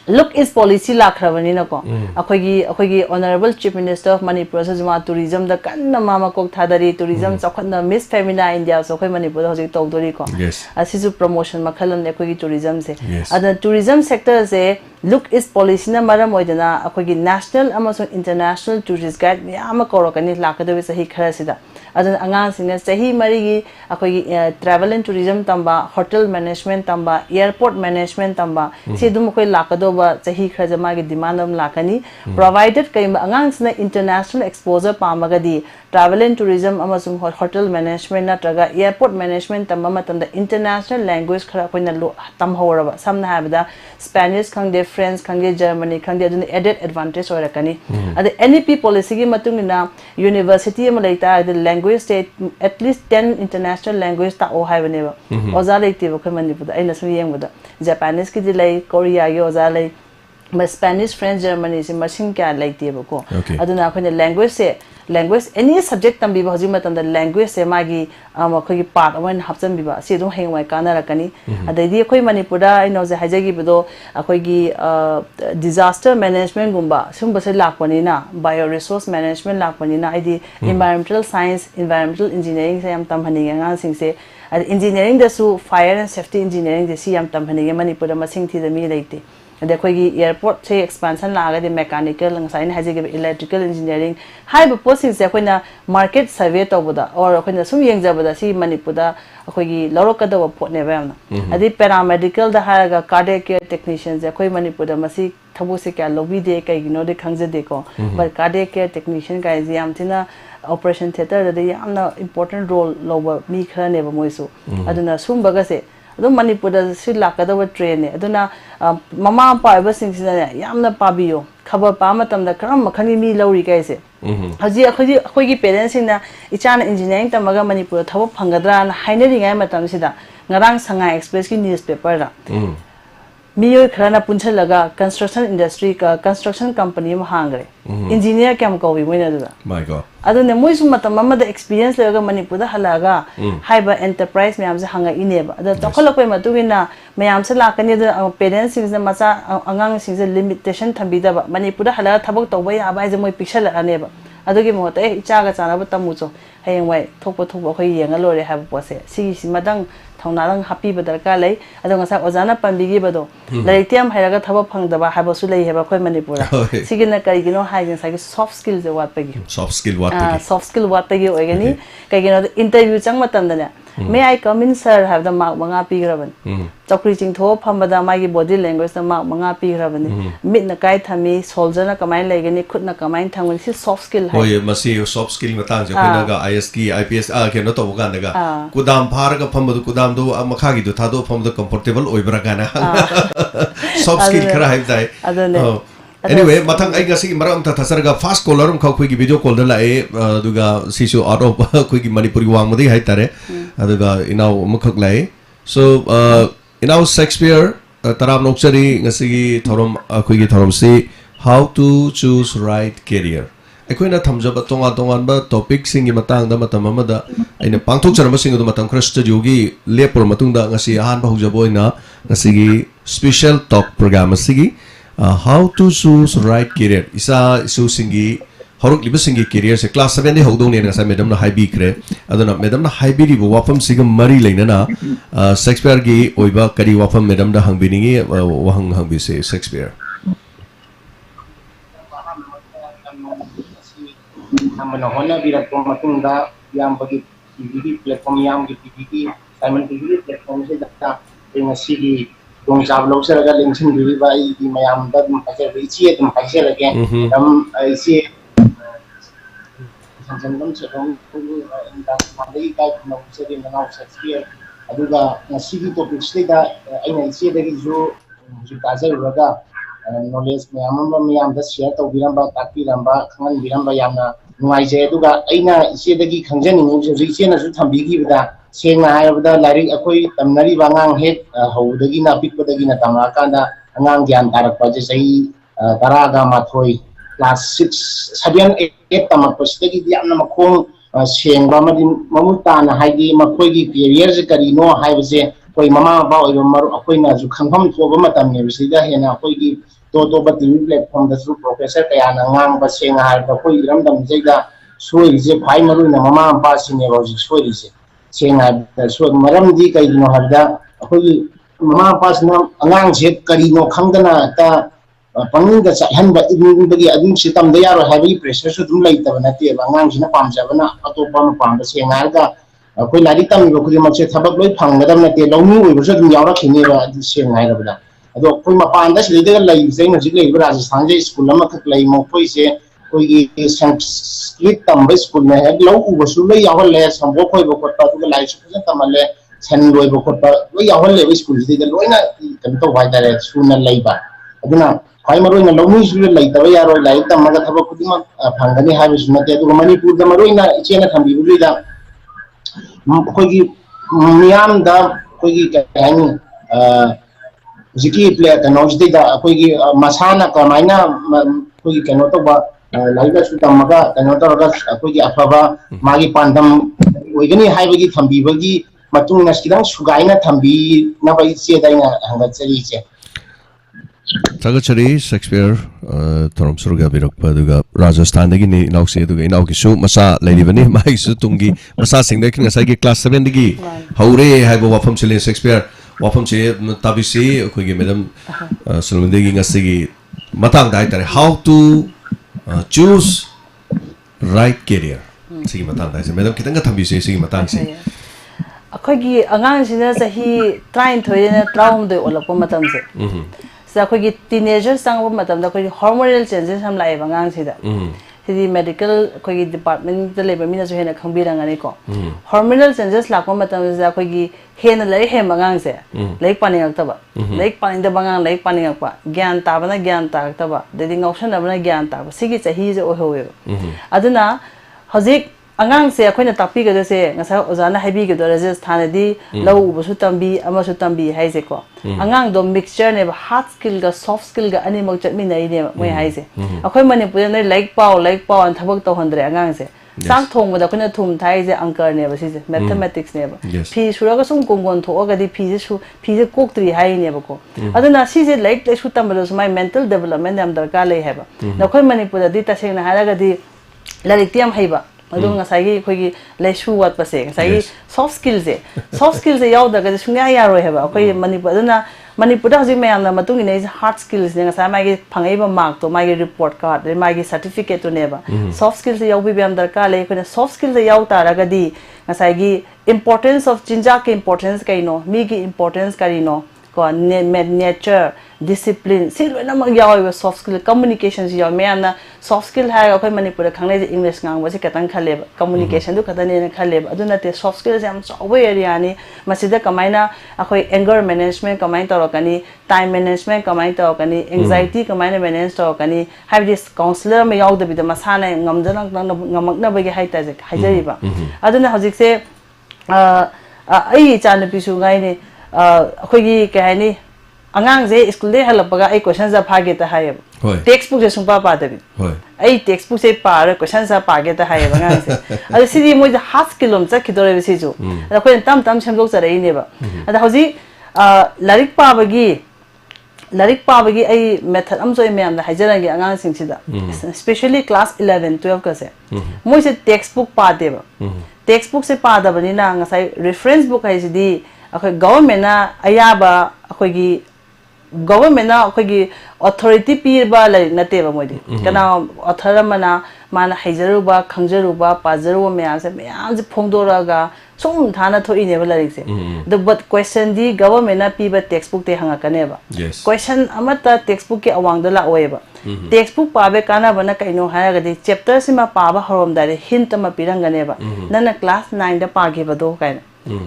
look is policy लाखरबनी नको अखोगी honourable chief minister of Manipur सजुमा टूरिज्म द कन्न मामा कोक थादरी टूरिज्म चखन मिस फेमिना इंडिया सो अखोई मणिपुर हजि तौदोरी को असिजु प्रमोशन मखलन अखोगी टूरिज्म से अद टूरिज्म सेक्टर से look is policy ना मरम ओइदना अखोगी नेशनल अमसो इंटरनेशनल टूरिस्ट गाइड मियाम कोरकनी लाकदबे सही खरसिदा अदन अंगांग सिंग सही मरिगी अखोगी ट्रैवल एंड टूरिज्म तंबा होटल मैनेजमेंट तंबा एयरपोर्ट मैनेजमेंट तंबा सिदुम कोई लाकदोबा सही खरज मागी डिमांड हम लाकनी प्रोवाइडेड कई अंगांग सिंग इंटरनेशनल एक्सपोजर पामगदी ट्रैवल एंड टूरिज्म अमसो होटल मैनेजमेंट नत्रगा एयरपोर्ट मैनेजमेंट तंबा मतंदा इंटरनेशनल लैंग्वेज खरा कोइना तम होरबा समना हाबदा स्पेनिश खंगदे फ्रेंच खंगे जर्मनी खंगे अदन एडेड एडवांटेज होरकनी अद एनईपी पॉलिसी की मतुंगिना यूनिवर्सिटी अम लेता अद लैंग्वेज से एटलीस्ट 10 इंटरनेशनल लैंग्वेज ता ओ हाइबनेबा ओजा लेते बख मणिपुर अइना सु येंगबदा जापानीज की दिलै कोरिया की ओजा लै स्पेनिश फ्रेंच जर्मनी से मसिंग क्या लेते बको अदना अखोने लैंग्वेज एनी सब्जेक्ट तंबी हजि मतम द लैंग्वेज से मागी अखोगी पार्ट वन हप्चन बिबा से दो हेंवाय कानरकनी अदैदी अखोई मणिपुर इनो जे हाइजगी बदो अखोगी डिजास्टर मैनेजमेंट गुंबा सुंबसे लाकपनिना बायो रिसोर्स मैनेजमेंट लाकपनिना आइदी एनवायरमेंटल साइंस एनवायरमेंटल इंजीनियरिंग से हम तमहनिगे अंगा सिंग से इंजीनियरिंग दसु फायर एंड सेफ्टी इंजीनियरिंग दे सी हम तमहनिगे मणिपुर मसिंग थी द मी लेते अखोगी एयरपोर्ट से एक्सपेंशन लागे मैकेनिकल इलेक्ट्रिकल इंजीनियरिंग हाइब पोस्टिंग से अखोइना मार्केट सर्वे तौबदा और अखोइना सुम येंगजबदा सी मणिपुर अखोगी लौरकदब पोटनेबा यामना अदि पैरामेडिकल दा हारगा कार्डियक केयर टेक्नीशियन से अखोई मणिपुर मसी थबु से क्या लोबीदे कईगिनो दे खंगजदे को बट कार्डियक केयर टेक्नीशियन का यामथिना ऑपरेशन थिएटर दे यामना इंपोर्टेंट रोल लोबा मी खरनेबा मोइसु अदुना सुमबगसे अदुम मणिपुर से लाकदब ट्रेन अदुना ममा पाइबसिंगसिना यामना पाबियो खबर पा मतमदा करम मखनी मी लौरी कैसे हजी अखोगी पेरेंट्सना इचान इंजीनियरिंग तमगा मणिपुर थब फंगद्रा हाइनरिंगाय मतमसिदा ngarang sanga express की न्यूज़पेपर रा मियोय खरना पुंछलगा कंस्ट्रक्शन इंडस्ट्री का कंस्ट्रक्शन कंपनी में हांगरे इंजीनियर क्या कौवी मोइना दुदा माय गॉड अदने मोइसु मतम ममद एक्सपीरियंस लेगा मणिपुर हलागा हाइबा एंटरप्राइज मैम से हंगा इनेबा अद तखलपय मतुगिना मैम से लाकनी पेरेंट्स सिंग मचा अंगांग सिंग लिमिटेशन थंबीदबा मणिपुर हला थबक तौबा याबा जे मोइ पिक्चर अनेबा अदुगी मोत ए इचागा चानाबा तमुचो हयंवाय थोप थोप अखोय येंगा लोरे हाब पोसे सी मदंग थौनारंग हापी दरकार लै अदो ngasa ओजाना पंबिगी बदो लाइटियम हायरागा थबक फंगदबा हाबसु लै हेबा अखोय मणिपुर सिगिना करिगिनो हाइगिन सागे सॉफ्ट स्किल्स जे वाटपगी सॉफ्ट स्किल वाटपगी ओइगनी कइगिनो इंटरव्यू चंग मतंदने मे आई कम इन सर हैव द मार्क मंगा पीग्रबन चौकरी चिंथो फमबदा मागी बॉडी लैंग्वेज द मार्क मंगा पीग्रबन मिट न काय थमी सोल्जर न कमाइन लेगनी खुद न कमाइन थंगन सी सॉफ्ट स्किल है होय मसी सॉफ्ट स्किल मतंग जे कोनगा आईएस की आईपीएस के न तो गानगा कुदाम फारगा फमबदु कुदाम दो मखागी दु थादो फमबदु कंफर्टेबल ओइब्रा गाना सॉफ्ट स्किल खरा है ताई anyway mathang ai gasi maram ta thasarga fast caller khau khoi gi video call da lai aduga sisu out of khoi gi manipuri wang madi hai tare aduga inau mukhak lai so inau Shakespeare taram nokchari ngasi gi thorom khoi gi thorom si how to choose right career akoina thamjaba tonga tongan ba topic sing gi matang da matam amada aina pangthok charama sing du matam khra studio gi lepur matung da ngasi ahan ba hujabo ina ngasi gi special talk program asigi how to choose right career isa isu singi horok liba singi career se class 7 de hogdong ne ngasa madam na haibi kre aduna madam na haibi ri wafam sigam mari leina na Shakespeare gi oiba kari wafam madam da hangbiningi wahang hangbi se Shakespeare namana hona birak matung da yam bagi TV platform yam gi TV Diamond TV platform se da dengan sigi dong jab lo se ga lingsin diri ba I di mayam da dum paje ichi dum paje lage dam ichi sanjam se dom da mandai ka no se di na se sphere aduga sigi topic se da aina ichi da gi jo ju ta se ga knowledge mayam da share to biramba takpi ramba khangan biramba yamna nuai je aduga aina ichi da gi khangjani mu je ichi na su thambi gi da Seng haibda larik akoi tamnari bangang het haudagi na pikpadagi na tamakanda angang gyan tarak paje sai taraga mathoi class 6 7 8 tamak pasidagi diamna makhong sengba madi mamuta na haidi makhoi gi career je karino haibse koi mama ba oi maru akoi na ju khangpham thoba matam ne bisida hena akoi gi to ba tv platform da su professor kaya na ngang ba seng haibda koi ramdam jeida soi je phai maru na mama pa sine ba ju soi je Seng so maram di kai no habda akoi mama pas na angang je kari no khangdana ta pangin da chahan ba ibn bagi adum sitam da yaro habi pressure so dum lai ta na te angang jina pam ja bana ato pam pam da sengal ga akoi lari tam go kuri ma che thabak loi phang da na te lawmi oi bo so dum yawra khini ba sengai ra bada ado koi ma pan da sile de lai je na ji lai ba rajasthan je school ma khak lai mo koi se koi gi sanskrit tambe school me hai lau u basu lai yawal le sambo koi bo kot pa tu lai su jan tamale san loi bo kot pa loi yawal le school ji de loi na kan to vai da re school na lai ba aduna kai maroi na lomi su lai ta ya ro lai tam ma thaba ku ma phangani ha bisu na te du manipur da maroi na iche na thambi bu da koi gi miyam da koi gi ka ani jiki play kano jide da koi gi masana kamaina koi gi kano to ba laika su tamaga kano to ga koi gi afaba magi pandam oigani haibagi thambi bagi matung na skidang sugaina thambi na bai che dai na hanga chari che Tagachari Shakespeare Thorom Surga Birokpa duga Rajasthan dagi ni naukse duga inauki su masa leiribani mai su tungi masa singda kin ngasai gi class 7 dagi haure haibo wafam chile Shakespeare wafam che tabisi khoi madam sulmundegi ngasigi matang dai tare how to choose right career sigi matang dai madam kitanga thambisi sigi matang si akhoi gi angang sina sahi train thoyena traum de olappa matam se sa akhoi gi teenager sang matam da akhoi hormonal changes ham lai bangang sida sidi medical akhoi gi department de labor mina so hena khangbirang ani ko hormonal changes lakpa matam se akhoi gi hena lai he bangang se laik paning ta ba laik paning da bangang laik paning pa gyan ta bana gyan ta ta ba de ding option abana gyan ta ba sigi chahi je o howe aduna hojik angang se akhoi na tapi ga se ngasa ozana haibi ga Rajasthan di lau bu su tambi ama su tambi hai se ko angang do mixture ne hard skill ga soft skill ga ani mok chatmi nai ne moi hai se akhoi manipur ne like power an thabak to hundre angang se sang thong da khona thum thai je angkar ne ba si je mathematics ne ba phi sura ga sum gongon tho ga di phi je kok tri hai ne ba ko aduna si je like su tambalo mai mental development am darkar le hai ba na khoi manipur di ta seng na hara ga di larik tiam hai ba adung ngasai gi lesu wat pase ngasai soft skills yaw da ga sunga ya ro heba khoi manipur aduna manipur da hojik mayam na matung ine hard skills ne ngasai mai gi phangai ba mark to mai gi report card de mai gi certificate to ne ba soft skills yaw bi am darkar le khoi soft skills yaw ta ra ga di ngasai gi importance of jinja ke importance kai no mi gi importance kari no ko nature discipline si lo na mag yaw soft skill communications yaw me na soft skill ha khoi manipur khangle english ngang ba si katang khale communication du katane na khale aduna te soft skills am so area ni masida kamaina akhoi anger management kamai to kani time management kamai to kani anxiety kamai manage to kani have this counselor me yaw da bi da masana ngamjana ngamak na ba gi haita je hajari ba aduna hojik se ai chan pisu ngai ne akhoi gi kai ni angang je school de halapaga ai question za phage ta haye textbook je sumpa pa da bi ai textbook se pa ra question za pa ge ta haye angang se ada sidi moi da hard skill om cha khidore bi si ju ada khoi tam tam semlok charai ne ba ada hoji larik pa bagi ai method am so me am da hajara gi angang sing si da especially class 11 12 ka se moi se textbook pa de ba textbook se pa da bani na ngasai reference book ai si di akhoi government na ayaba akhoi gi government na akhoi gi authority pi ba lai na te ba moi di kana author mana mana haijaru ba khangjaru ba pajaru me ase me am je phongdora ga sum thana thoi ne bala rise the but question di government na piba textbook te hanga kaneba question amata textbook ke awang da la oeba textbook pa be kana bana kaino ha ga di chapter sima pa ba horom da hint ma piranganeba nana class 9 da pa ge bado kaina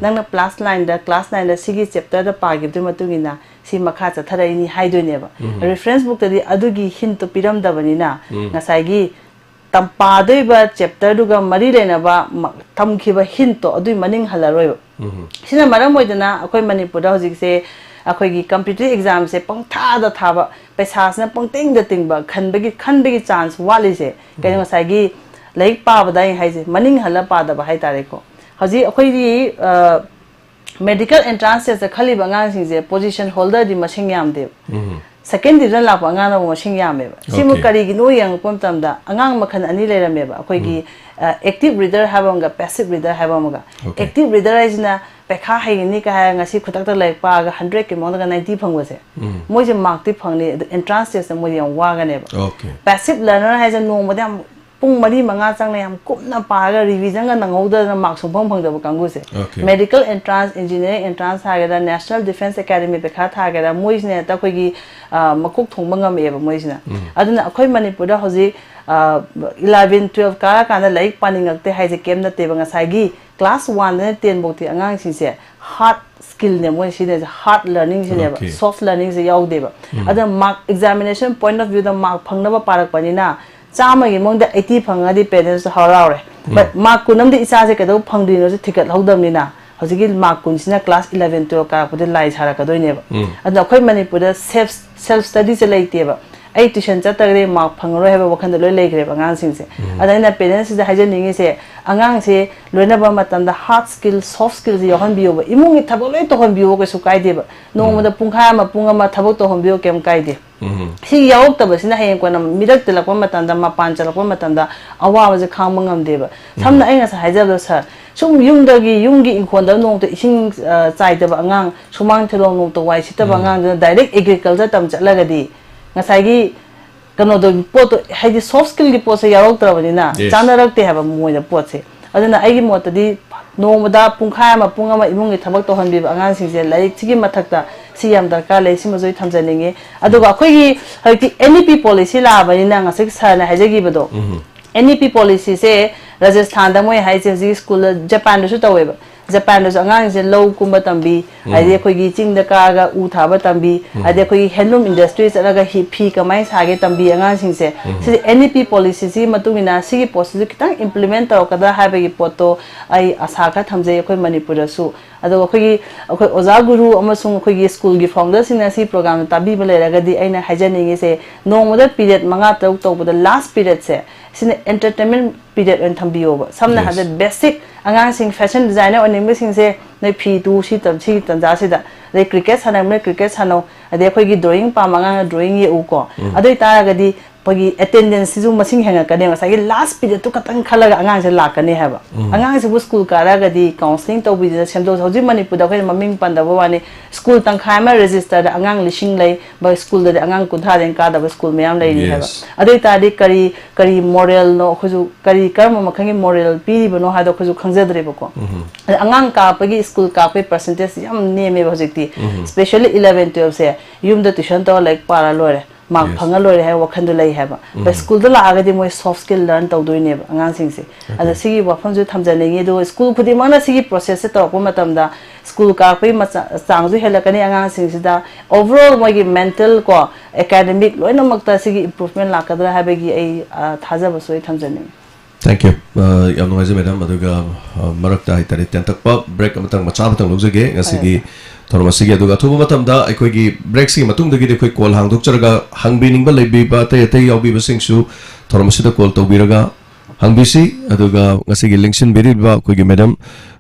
nana class 9 da sigi chapter da pa ge du matungina si makha cha tharai ni haidoneba reference book da adugi hint to piram da banina ngasai gi tampa doiba chapter duga mari lena ba thamkhiba hint to adui maning halaroi sina maram oidana akoi manipur da hojik se akoi gi competitive exam se pangtha da thaba paisa sna pangting da tingba khanbagi chance wali se kai ngasai gi laik pa badai haise maning hala pa da ba hai tare ko hoji akoi gi medical entrance se khali bangang sing je position holder di masing yam de second division la pa ngana mo sing yam ba simu kari gi no yang pom tam da angang makhan ani le ram ba akoi gi active reader habam ga passive reader habam ga active reader is na pekha hai ni ka ngasi khutak ta lai pa ga 100 ke mo ga 90 phang ba se mo je mark ti phang ni entrance test mo yang wa ga ne ba passive learner has a no mo dam pung mari manga chang na yam kumna pa ga revision ga nangau da mark so phang da ba kangu se medical entrance engineering entrance ha ga da national defense academy pekha tha ga da mo is ne ta khoi gi makuk thong bangam e ba mo is na aduna akhoi manipur da hoji 11 12 ka kana like paningak te haise kem na te banga sagi class 1 ne 10 bokti angang si se hard skill ne mo si ne hard learning si ne ba soft learning se yaw de ba ada mark examination point of view da mark phangna ba parak panina chama gi mong da 80 phanga di parents haraure but mark kunam di isa se kadau phangdi no se thikat hodam ni na hojigi mark kun sina class 11 12 ka pode lai sara ka doi ne ba ada khoi manipur da self study se lai te ba ai tuition chatagre mark phangro heba wakhan da loi leigre angang sing se adaina parents se haja ningi se angang se loina ba matam da hard skill soft skills yohan biyo ba imungi thabo loi to hon biyo ko su kai de ba no mo da pungkha ma punga ma thabo to hon biyo kem kai de si yaok ta ba sina hayeng ko na midak tela ko matam da ma pan chala ko matam da awa ba je khang mangam de ba samna ai nga sa haja do sa sum yumdagi yumgi inkhon da nong to ising chai da ba angang sumang thelong nong to wai sita ba angang direct agriculture tam chala ga di ngasai kano do pot haidi soft skill gi pot se yarok trabani na chanarak te haba moi da pot se aduna ai gi mot di no moda pungkha ma punga ma imung gi thabak to hanbi angang sing se lai chigi mathak ta siam darkar lai sima joi thamjaninge aduga khoi gi haiti NEP policy la bani na ngasik sa na haje gi bado NEP policy se Rajasthan da moi haije ji school Japan do su taweba Japan do angang je low kumba tambi ade khoi gi ching da ka ga u thaba tambi ade khoi handloom industry sa ga hi phi kamai sa ge tambi angang sing se si NEP policy si matungina si gi policy kitang implement taw kada ha be gi poto ai asa ka thamje khoi manipur su ado khoi oza guru amasung khoi gi school gi founder sing na si program tabi bele ra ga di aina hajani ge se no moda period manga taw taw the last period se sin entertainment period on thambiyo ba samna ha the basic angang sing fashion designer on sing se nei phi tu si tam si tanja si da re cricket sana me cricket sano ade khoi gi drawing pa manga drawing ye u ko adoi ta ga di pagi attendance ju masing henga ka ne sa gi last period to katang khalaga angang se la ka ne ha ba angang se school ka ra ga di counseling to bi da sem do hoji manipur da khoi maming pan da ba ni school tang khai ma register da angang lishing lai ba school da angang kudha den ka da ba school mayam lai ni ha ba adoi ta di kari moral no khoju kari karma makhangi moral pi ba no ha da khoju khangja dre ba ko angang ka pagi school ka pe percentage yam ne me ba jikti especially 11 12 se yum da tuition to like para lore mark phanga lore ha wakhan du lai ha ba school da la ga di moi soft skill learn to doi ne ba angang sing se ada sigi wafam ju thamjane nge do school khudi mana sigi process se to ko matam da school ka pe ma chang ju hela kani angang sing si da overall moi gi mental ko academic loina makta sigi improvement la kadra ha ba gi ai thaja ba soi thamjane Thank you. Yam nungai je madam aduga marakta hai tari tentakpa break amatang macha matang lojage ngasigi thormasigi aduga thuba matam da aikoi gi break si matung dagi de khoi call hang dokcharaga hangbining ba leibi ba te te yobi ba singsu thormasida call tobiraga hangbisi aduga ngasigi linkshin beri ba khoi gi madam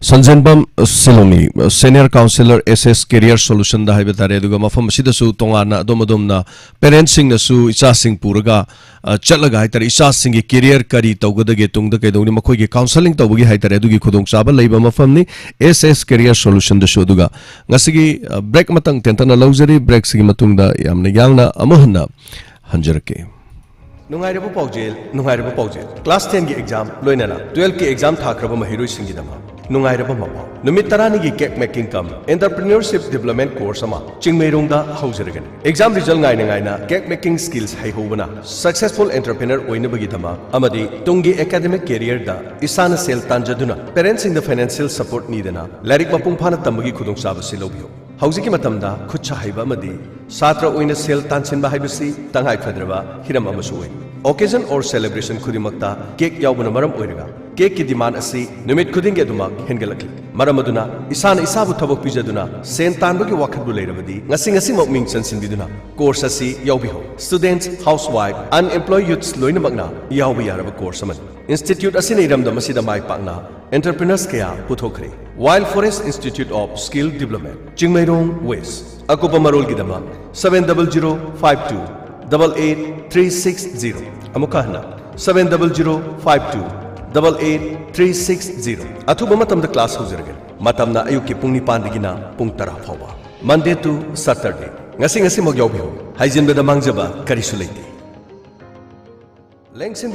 sanjanbam siloni senior counselor SS career solution da haiba tare aduga mafam sida su tongana adomna parents sing na su icha sing puraga chatlaga hai tare icha sing gi career kari tawgadage tungda kaidoni makhoi gi counseling tawgi hai tare adugi khudong chaba leiba mafam ni SS career solution da su aduga ngasigi break matang tentana lawjari break sigi matungda yamna yangna amohna hanjarake Nungairabo Paujel, Class 10 ki exam, Loinana, 12 ki exam Thakraba Mahiroi Singidama. ꯅꯨꯡꯉꯥꯏꯔꯕ ꯃꯄꯥꯎ ꯅꯨꯃꯤꯠ 10ꯅꯤꯒꯤ cake making cum entrepreneurship development course ꯑꯃ ꯆꯤꯡꯃꯩꯔꯣꯡꯗ ꯍꯧꯖꯔꯒꯅꯤ exam result ꯉꯥꯏꯅ cake making skills ꯍꯩꯍꯧꯕꯅ successful entrepreneur ꯑꯣꯏꯅꯕꯒꯤꯗꯃꯛ ꯑꯃꯗꯤ ꯇꯨꯡꯒꯤ ꯑꯦꯀꯥꯗꯦꯃꯤꯛ ꯀꯦꯔꯤꯌꯔꯗ ꯏꯁꯥꯅ ꯁꯦꯜ ꯇꯥꯟꯖꯗꯨꯅ ꯄꯦꯔꯦꯟꯠꯁꯤꯡꯗ ꯐꯥꯏꯅꯥꯟꯁꯤꯌꯦꯜ ꯁꯄꯣꯔꯠ ꯅꯤꯗꯅ ꯂꯥꯏꯔꯤꯛ ꯃꯄꯨꯡ ꯐꯥꯅ ꯇꯝꯕꯒꯤ ꯈꯨꯗꯣꯡꯆꯥꯕꯁꯤ ꯂꯧꯕꯤꯌꯨ ꯍꯧꯖꯤꯛꯀꯤ ꯃꯇꯝꯗ ꯈꯨꯠꯁꯥ ꯍꯩꯕ ꯑꯃꯗꯤ ꯁꯥꯇ꯭ꯔ ꯑꯣꯏꯅ ꯁꯦꯜ ꯇꯥꯟꯁꯤꯟꯕ ꯍꯥꯏꯕꯁꯤ ꯇꯉꯥꯏꯐꯗ꯭ꯔꯕ ꯍꯤꯔꯝ ꯑꯃꯁꯨ ꯑꯣꯏ occasion or celebration khudimakta cake yaubuna maram oiraga cake ki demand asi numit khudingi adumak hengalakli maram aduna isana isabu thabok pijaduna sen tanbagi wakhat bu leirabadi ngasi mok ming chansin biduna course asi yaubiho students housewife unemployed youths loina magna yaubi yaraba course aman institute asi neiramda masida mai pakna entrepreneurs kaya puthokre wild forest institute of skill development chingmairong west akupa marol gidama 70052 88360 Amukahna 70052 Athuba matamda class huzirgan matamna ayuki pung nipan digina pung 10 phawa Monday to Saturday ngasi mog yawbiho haijinbeda mangjaba karisu leite Lengsin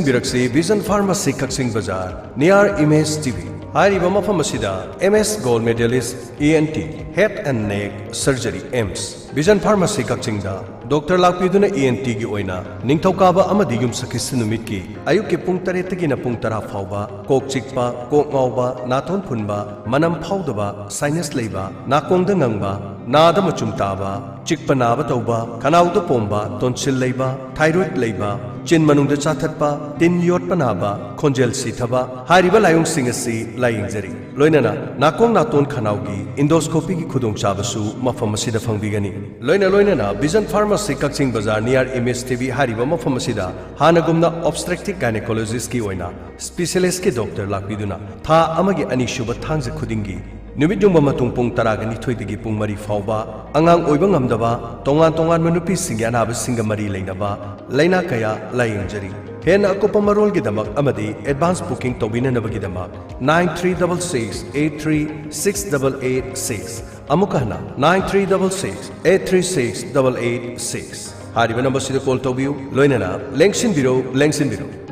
Biraksi Vision Pharmacy Kaksing Bazaar near Image TV Hariba mafam asida MS Gold Medalist ENT Head and Neck Surgery AIMS Vision Pharmacy Kakchingda Dr. Lakpiduna ENT gi oina ningthokaba amadi yum sakis numit ki ayuk ke pung 3 tagina pung 10 phawba kok chikpa kok ngawba nathon phunba manam phawdaba sinus leiba nakongda ngangba nada machum taba chikpa naba tawba khanauda pomba tonsil leiba thyroid leiba chin manungda chathatpa tin yot panaba khonjel sithaba hariba layung singasi laying jari loinana nakong naton khanaugi endoscopy gi khudong chabasu mafam asida fangbigani loinana Vision Pharmacy Kaksing Bazaar near MS TV hariba mafam asida hanagumna obstetric gynecologist ki oina specialist ki doctor lakpiduna tha amagi ani shuba thangja khudingi numit yungba matung pung 12 dagi pung 3 fawba angang oiba ngamdaba tongan manupi singya anaba singa mari leinaba laina kaya layingjari hen akupa marol gi damak amadi advance booking tobina nabagi damak 9366836886 amukahna 9366836886 hariba number sida call tobiu loinana lengsin biro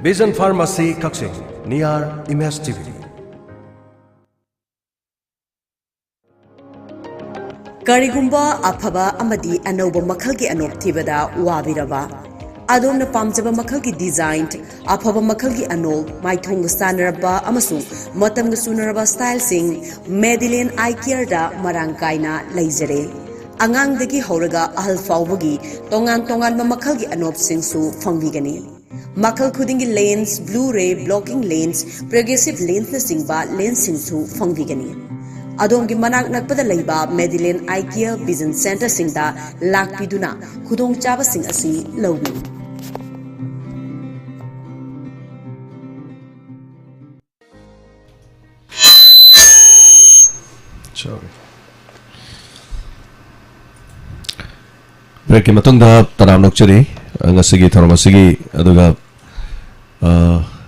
Vision Pharmacy Kaksing near MS TV Karigumba afaba amadi anoba makhalgi anop thibada wabiraba adomna pamjaba makhalgi designed afaba makhalgi anol maithong sanaraba amasung matamga sunaraba style sing Medellin eye care da marangkaina leijare angang dagi horaga ahal fawbagi tongan makhalgi anop sing su fangbigani makhal khudingi lens Blu-ray blocking lens progressive lens na singba lens sing su fangbigani Adom ki manak nakpada leiba Medellin eye care vision center singda lakpiduna khudong chaba sing asi lobi Sorry. Break matungda taram nokchari ngasigi tharmasigi aduga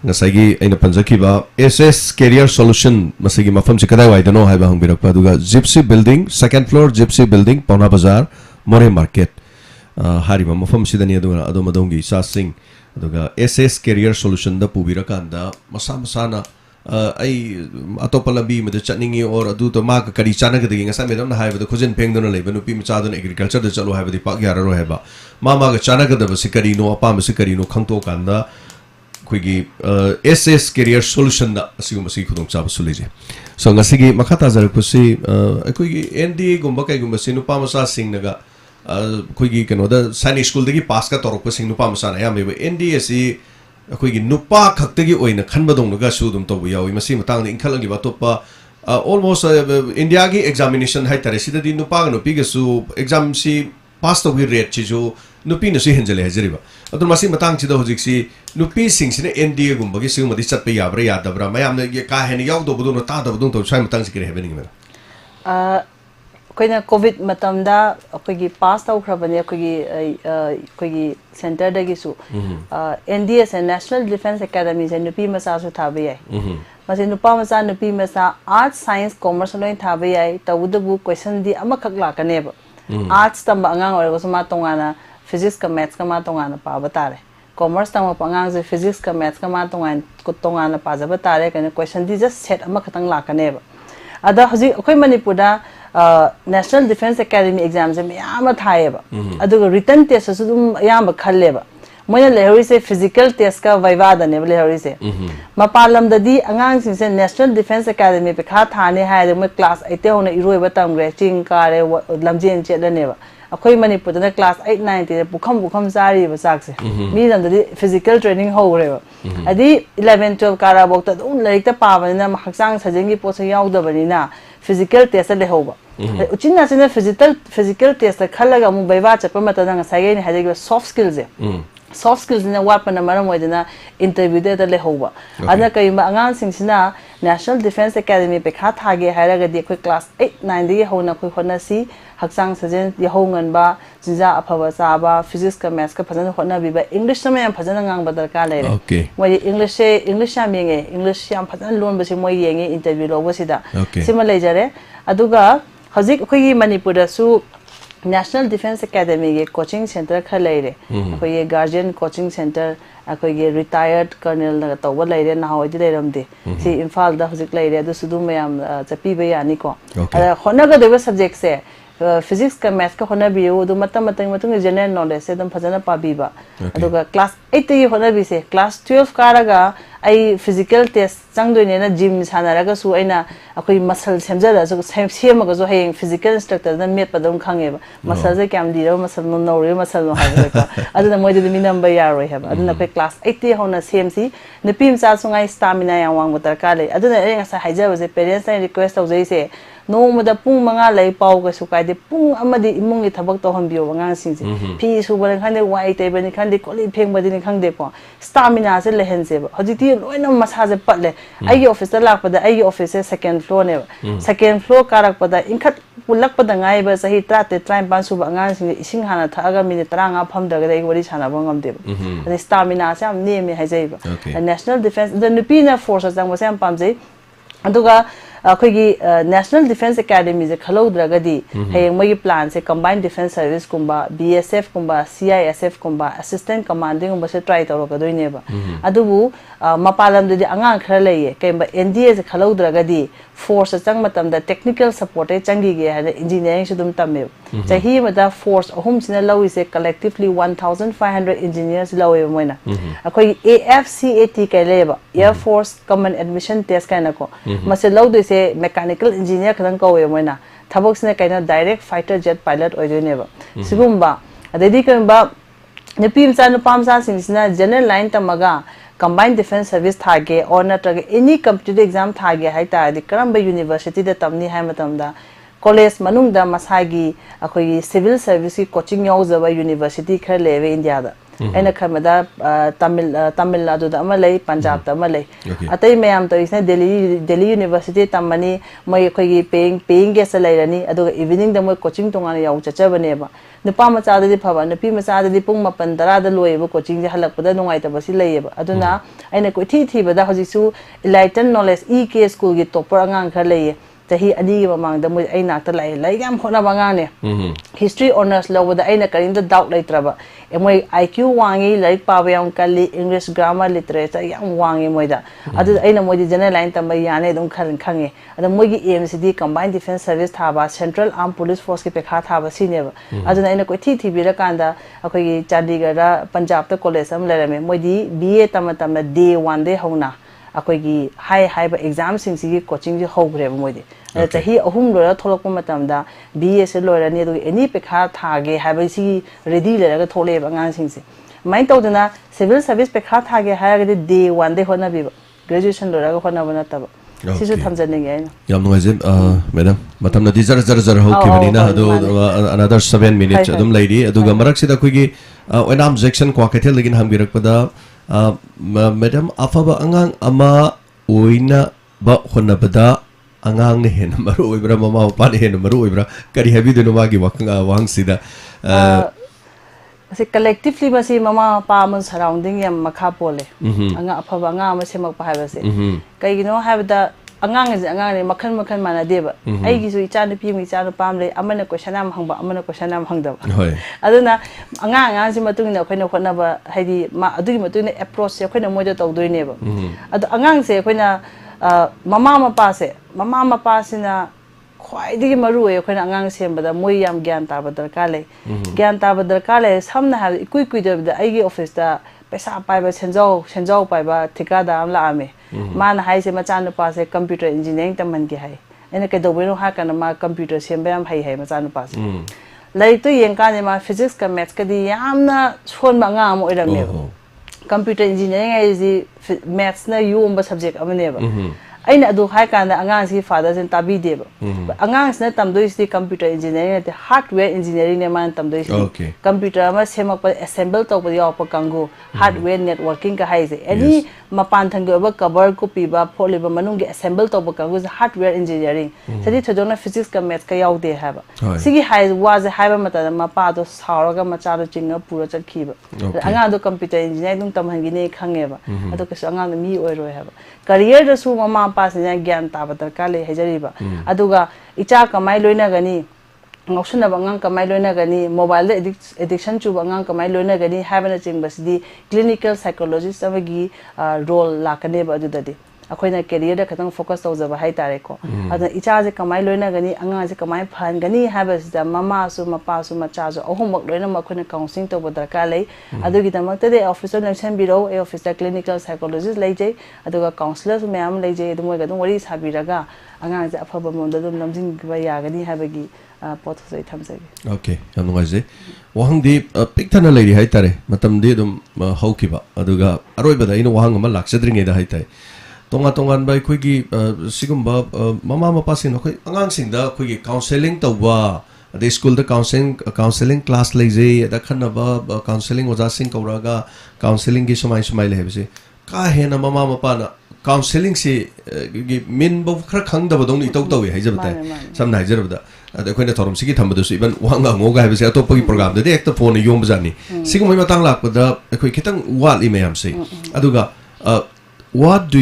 ngasagi aina panjakiba SS Career Solution masigi mafam chikadai waidano haiba hangbirakpa aduga Gypsy Building second floor Gypsy Building Pauna Bazaar More Market hariba mafam sidani aduga adomadongi sasing aduga SS Career Solution da pubirakanda masana ai atopa lambi mede chatningi or adu to ma ka kari chana gadagi ngasa medam na haiba khujin pengdona leiba nupi micha dona agriculture da chalo haiba di pak yara ro haiba ma ga chana gadaba sikari no apa sikari no khangto kanda khoi SS Career Solution da asigu masi khudong chaba suleje so ngasigi makhata jar kusi khoi NDA gumba kai gumba sinu pa masa sing naga khoi keno da sani school dagi pass ka torok pa sing nu pa masa na ya me NDA si अखोई नुपा खक्तगी ओइना खनबदोंगा सुदुम तोबु यावी मसी Matang इंखलंगी बतोपा almost India की examination है तरे सिददी नुपा नुपी गसु exam सी पास तोबि rate चिजो नुपी नसु हेंजले हजरिबा अदु मसी Matang चिदा होजिक्सी नुपी सिंगसिने NDA गुंबगी सिगमदि चटपे याब्रा यादबरा मयामने का हेन यावदोबदु न तादबदु तो साइ मतंग सिकरे हेबनिंग मेरा कोइना कोविड मतमदा अखोगी पास तौखरबने अखोगी सेंटर दगिसु एनडीएस नेशनल डिफेंस एकेडमी से नुपी मसा सु थाबे याय मसे नुपा मसा नुपी मसा आर्ट्स साइंस कॉमर्स लोइन थाबे याय तवुदबु क्वेश्चन दी अमखक लाकनेब आर्ट्स तम अंगांग ओरगसु मा तोंगाना फिजिक्स का मैथ्स का मा तोंगाना पाबा तारे commerce tang pa ngang je physics ka maths ka ma tongan na pa jaba tare ka question di just set ama khatang la ka ne ba ada haji akhoi manipur da national defense academy exams me ama thaye ba adu written test su dum ya ba khalle ba moina lehori se physical test ka viva da ne lehori se mapalam da di angang sin se national defense academy pe kha thane ha de mo class 8 te hona iroi ba tam gre ching ka re lamjen che da ne ba akhoi manipur da class 8 9 te bukham sari ba sak se mi dam da physical training ho re ba adi 11 12 kara bok ta un laik ta pa ba na haksang sajeng gi po se yaw da bani na physical test le ho ba uchina sina physical test khalla ga mu baiwa chapa mata na sai ni haje soft skills soft skills na wapa na maram moidana interview de le hoba ana kai ma angan sing sina national defense academy pe kha thage haira ga de khoi class 8 9 de hona khoi khona si haksang sajen ya hongan ba jinja aphawa sa ba physics ka maths ka phajana hona bi ba english ma yam phajana ngang ba darka le re moi english ya menge english yam phajana lon ba si moi yenge interview lo ba sida sima le jare aduga hojik khoi manipur da su National Defense Academy के coaching center खा ले रहे कोई ये guardian coaching center कोई ये retired colonel ना तो वो ले रहे ना हो इधर रमते सी इम्फाल दा हुजिक ले रहे तो सुधु में हम चपी भी आनी को होना का देवे subject से physics का maths का होना भी वो तो मतलब general knowledge से तो फजना पाबी बा तो का class 8 ते ये होना भी से class 12 का रगा आई physical test चंग दो ना gym साना रगा सु आई ना कोई muscle सेमजा रहा सु सेम मगर जो है physical instructor ना मेट पदम खांगे बा muscle से क्या हम दी रहा muscle नो रे muscle नो हाय को अदुना मोइदे मी नंबर यार रे है अदुना कोई class 8 ते होना सेम सी निपिम सा सुंगाई stamina या वांग बतर का ले अदुना ए ngasa हाइजा बसे parents ने request हो जाई से नो मदा पुंग मंगा ले पाव का सुकाई दे पुंग अमदी इमुंग की थबक तो हम बियो वंगा सिंग से फी सुबन खाने वाई ते बनि खाने कोली फेंग बदि नि खांग दे को स्टामिना से लेहन से हजिति लोइना मसा से पटले आई ऑफिस लाक पदा आई ऑफिस से सेकंड फ्लोर ने सेकंड फ्लोर कारक पदा इनखत पुलक पदा गाय ब सही 35 सुब अंगान सिंग इसिंग हाना थागा मिनिट 35 फम दग दे वरी छाना बंगम दे अदे स्टामिना से हम नेमे हाइजै नेशनल डिफेंस द नुपीना फोर्स संग से हम पामजै अदुगा अखोगी नेशनल डिफेंस एकेडमी से खलौद्रगदी हेंग मगी प्लान से कंबाइंड डिफेंस सर्विस कुंबा बीएसएफ कुंबा सीआईएसएफ कुंबा असिस्टेंट कमांडिंग कुंबा से ट्राई तौरगदोइनेबा अदुबु मपालम दि अंगा खरा लइए केंबा एनडीए से खलौद्रगदी फोर्स चंग मतम द टेक्निकल सपोर्ट चंगी गे है इंजीनियरिंग से दुम तमे चाही मदा फोर्स अहुम सिना लवी से कलेक्टिवली 1500 इंजीनियर्स लवे मोइना अखोई एएफसीएटी कैलेबा Air Force Common Admission Test काइना को मसे लौदे से मैकेनिकल इंजीनियर खदन कवे मोइना थबक सिना काइना डायरेक्ट फाइटर जेट पायलट ओइदोनेबा सिगुम्बा अदेदी कइबा नपी मचा नुपामसा सिंगसिना जनरल लाइन तमगा combined defense service thage or natraga any competitive exam thage hai ta di karamba university da tamni hai matam da college manung da masagi akoi civil service ki coaching yaw zaba university khar leve india da aina khamada tamil nadu da amalai punjab da amalai atai mayam to isna delhi university tamani moi khoi gi paying guest lairani aduga evening da moi coaching tongana yaw chacha bane ba nupa macha da di phaba nupi macha da di pung mapan dara da loyeba coaching je halak pada nungai ta basi leyeba aduna aina koi thi bada hoji su enlightened knowledge ek school gi topper angang khar leye tahi ani gi mamang da moi ai nak ta lai gam khona bangang ne history honors lobo da aina karin da doubt laitraba moi IQ wangi lai pa ba yang kali english grammar literature yang wangi moi da adu aina moi di general line tamba yane dum khange adu moi gi AMCD combined defense service thaba central armed police force ki pekha thaba sineba adu aina koi thi bira kanda akoi gi chandigarh da punjab ta college am lerame moi di BA tam day 1 de hona akoi gi high ba exam sing si coaching ji hogre moi di chahi ahum lora tholok pa matam da BA se lora ni du any pekha thage haba si ready lera ga thole ba ngang sing se mai to dana civil service pekha thage ha ga day 1 de hona bi graduation lora ga hona bana ta ba sisu thamjane ge yam no jim madam matam na di jar ho ki bani na do another 7 minutes adum lady aduga marak sida koi gi when objection kwa kethel legin ham birak pada madam afaba angang ama oina ba hona bada angang ne hen maru oibra mama pa ne hen maru oibra kari habi de no magi wakanga wang sida se collectively basi mama pa mun surrounding yam makha pole anga afaba anga ma semak pa ha base kai gino have the angang makhan makhan mana deba ai gi su icha nupi mi cha nu pam le amana question am hangba amana question am hangda hoi aduna angang si matung na khoina khona ba haidi ma adu gi matung na approach se khoina moja taw doi ne ba adu angang se khoina mama mapa sina khwai digi maru e khoina angang sem ba moi yam gyan ta ba darkar le samna ha ikui kui da ai gi office da paisa pai ba senjau pai ba thika da am la ame man hai se macha nu pa se computer engineering taman ki hai ene ke do beno ha kana ma computer sem ba am hai macha nu pa se lai to yeng ka ne ma physics ka maths ka di yamna chon ma nga mo iram ne computer engineering ai ji maths na yum ba subject amane ba aina adu hai kana angang si father sin tabi deba angang sna tamdoi si computer engineering te hardware engineering ne man tamdoi si computer ma semak pa assemble to pa yaw pa kangu hardware networking ka hai se any mapan thang ba cover ko pi ba phole ba manung ge assemble to pa kangu hardware engineering sadi thojona physics ka maths ka yaw de ha ba sigi hai was hai ba mata ma pa do saura ga ma cha do chinga pura chat khi ba angang do computer engineering dung tam hangi ne khange ba adu ka angang mi oi roi ha ba career da su mama pa se gyan ta ba darkar le hejari ba aduga icha kamai loina gani ngoksuna bangang kamai loina gani mobile addiction chu bangang kamai loina gani habana ching basdi clinical psychologist amagi role lakane ba adudadi akoina career da khatang focus tau jaba hai tare ko ada icha je kamai loina gani anga je kamai phan gani habas da mama su mapa su macha su ahumok loina ma khoina counseling to ba darkar le adugi damak te officer nation biro e officer clinical psychologist lei je aduga counselor su mayam lei je dumoi ga dum wari sabiraga anga je afaba mon da dum namjing ba ya gani habagi pot sai thamsagi okay yam ngai je wahang di pikthana lei hai tare matam de dum haukiba aduga aroi ba da ina wahang ma laksadringe da hai tai tonga tongan bai khoi gi sigumba mama mapa sin khoi angang sing da khoi gi counseling tawwa ade school da counseling class lei je da khanna ba counseling oja sing kauraga counseling gi somai le hebse ka hena mama mapa na counseling se gi min bo khra khang da bodong ni taw taw hai jabta sam nai jarabda ade khoi na thorum sigi thambadu su iban wanga ngoga hebse atop gi program de ek ta phone yom bajani sigumai matang lak da khoi khitang wal i mayam se aduga what do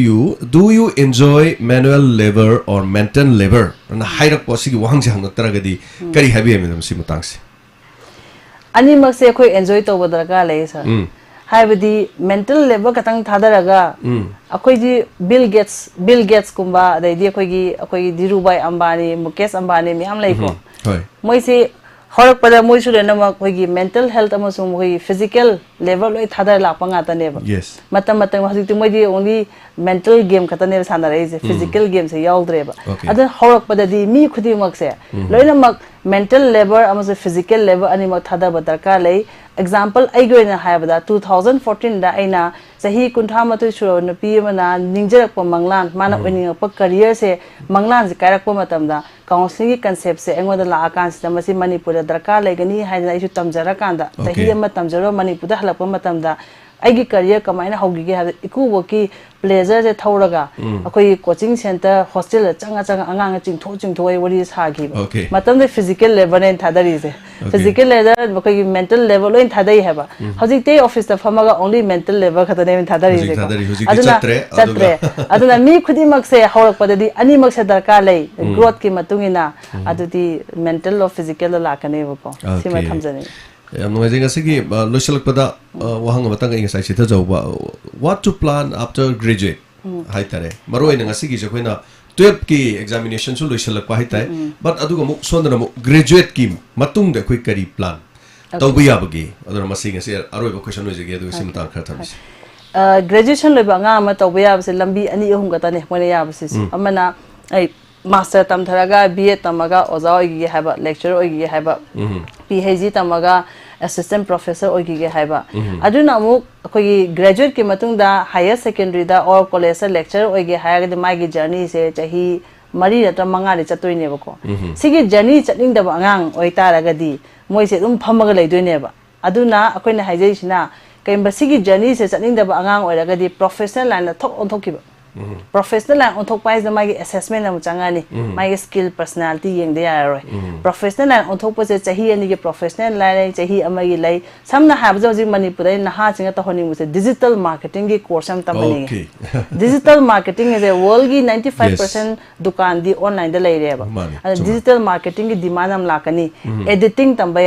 you enjoy manual labor or mental labor and hairak posi wang jang taragadi kari habi em si mutang si ani mak se khoi enjoy to badra le sa haibadi mental labor katang thadaraga akhoi ji bill gates kumba dai di akhoi gi Dhirubhai Ambani Mukesh Ambani mi am lai ko hoi moi se horak pada moi su lena ma khoi gi mental health amasung moi physical level loi thadar la panga ta ne ba yes matam hajik moi di only mental game khata ne sana rai je physical game se yaw dre ba adan horak pada di mi khudi mak se loina mak mental labor amas physical labor ani ma thada ba darkar lei example ai goina haibada 2014 da aina sahi kuntha matu shuro na pi mana ningjarak pa manglan mana oning pa career se manglan se kairak pa matam da counseling concept se engoda la akan se masi manipur da darkar lei gani haina isu tamjara kanda sahi ama tamjaro manipur da halap pa matam da aigi career kamaina hogi ge ha iku woki pleasure je thoraga akoi coaching center hostel changa angang chingtho wari sagi matam de physical level en thadari je physical level akoi mental level en thadai heba hojik te office ta famaga only mental level khata ne thadari je aduna aduna mi khudi mak se horak padadi ani mak se darkar lei growth ki matungina adudi mental or physical la kane ko sima thamjani am no jing asigi loisalak pada wahang batang ing sai sitha jawba what to plan after graduate hai tare maroi nang asigi je khoina 12 ki examination su loisalak pa hai tai but aduga mu sondana mu graduate ki matung de khoi kari plan tawbi yabagi adura masing ase aroi ba question hoje ge adu simta kha thamis graduation loiba nga ma tawbi yab se lambi ani ahum gata ne moine yab se amana ai master tam tharaga BA tamaga oza oigi haba lecturer oigi haba PhD tamaga assistant professor oigi haba aduna mu koi graduate ki matung da higher secondary da or college lecturer oigi haya ga mai gi journey se chahi mari rata manga ri chatoi ne ba ko sigi journey chatning da angang oi taraga di moi se dum phamaga leidoi ne ba aduna akoi na haijai sina kai ba sigi journey se chatning da angang oi raga di professional line thok on thoki ba professional line onthokpa is magi assessment amu changani magi skill personality yengde yaroi professional line onthokpa se chahi ani ge professional line chahi amagi lai samna habjo ji manipur na ha chinga to honi muse digital marketing ge course am tamani digital marketing is a world gi 95% dukan di online da lai reba digital marketing ge demand am lakani editing tambai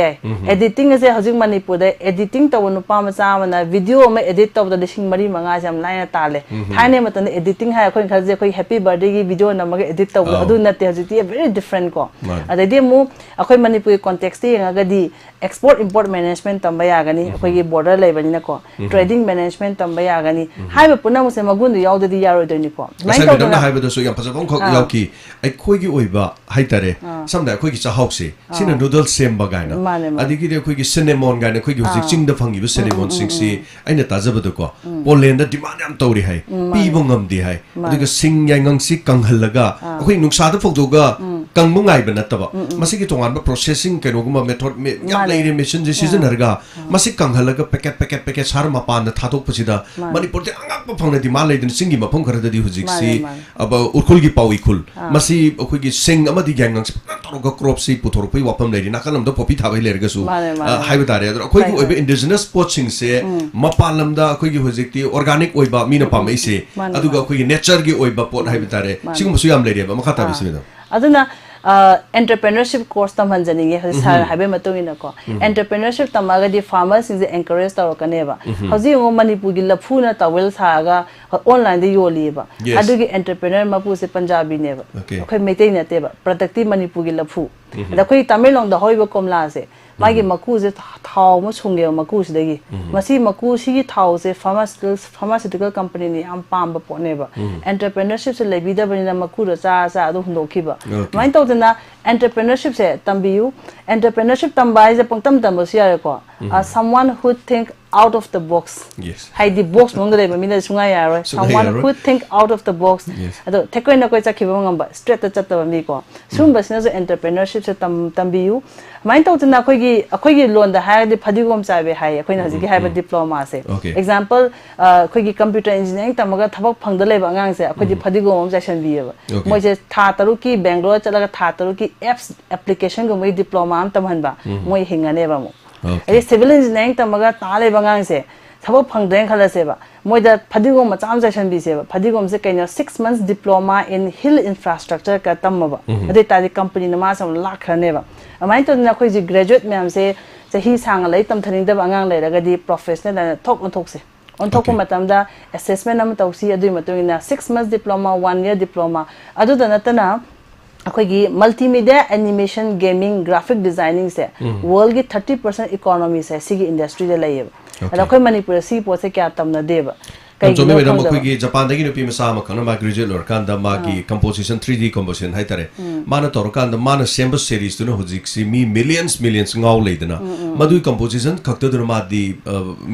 editing is a hojing manipur da editing to nu pa ma cha na video ma edit to da lising mari manga jam line tale thaine matan editing ha khoi khaje khoi happy birthday gi video na ma edit to adu nate hojiti very different ko adai mu akhoi manipur context ye nga di export import management tamba ya gani akhoi gi border lai bani na ko trading management tamba ya gani haiba puna mu se magun du yaud di yaro doni ko mai to na haiba do so yam phajabong khok yaw ki ai khoi gi oiba haitare samda khoi gi chahok se sina noodle sem ba gaina adigi de khoi gi cinnamon gaina khoi gi hojik ching da phangi bu cinnamon sing si aina tajaba do ko polen da demand yam tawri hai pi bongam di hai adiga sing yangang si kanghalaga akhoi nuksa da phokdoga kangmu ngai ba nataba masi gi tongan ba processing keno guma method me yam leire machine je season harga masi kanghalaga packet sar ma pan da thadok pasida manipur de angak pa phangna di ma leidin singi ma phang khara da di hujik si aba urkhul gi pawi khul masi akhoi gi sing ama di yangang si toroga crop si puthor pui wapam leiri nakanam da popi thabai lerga su haiba tare akhoi gi oibe indigenous poaching se mapalam da akhoi gi hujik ti organic oiba mina pamai se aduga akhoi gi nature gi oiba pot haiba tare singum su yam leiri ba makha ta bismi da aduna entrepreneurship course tam hanjani ge sar habe matung ina ko entrepreneurship tamaga di farmers is encourage tar kaneba hoji ngo manipur gi lafu na tawel saga online de yoli ba adu gi entrepreneur mapu se punjabi ne ba khoi meitei na te ba productive manipur gi lafu da khoi tamilong da hoiba komla se magi maku je thau ma chungge maku se dagi masi maku si gi thau se pharmaceutical company ni am pam ba pone ba entrepreneurship se lebi da bani na maku ro cha adu hundoki ba mai to na entrepreneurship se tambiu entrepreneurship tambai je pangtam tam sia ko someone who think out of the box yes hai di box mong de mi na sunga ya ro someone who think out of the box ado thekoi na koi chakhi ba ngam ba straight ta chat ba mi ko sum ba sina je entrepreneurship se tambiu mai to na khoi gi loan da hai di phadigom cha be hai khoi na ji gi hai ba diploma se example khoi gi computer engineering tamaga thabak phang da le ba ngang se khoi di phadigom cha san bi ba moi je tha taru ki bangalore chalaga tha taru ki apps application go moi diploma am tamhan ba moi hingane ba mo ai civil engineering tamaga tale bangang se thabo phangdeng khala se ba moida phadigom ma cham session bi se ba phadigom se kaina 6 months diploma in hill infrastructure ka tamma ba ade tadi company na ma sam lakh ne ba amai to na khoi ji graduate ma'am se chahi sang lai tam thaning da angang lai raga di professional na thok on thok se on thok matam da assessment am tawsi adu matung na 6 months diploma 1 year diploma adu da natana akhoi multimedia animation gaming graphic designing se world gi 30% economy se sigi industry de lai ada akhoi manipur si po se kya tamna deba kai jome me dam akhoi gi japan da gi no pi ma sa ma kana ma graduate lor kan da ma gi composition 3D composition hai tare mana tor kan da mana sembo series tu no hojik si mi millions ngaw leidana madu composition khakta du ma di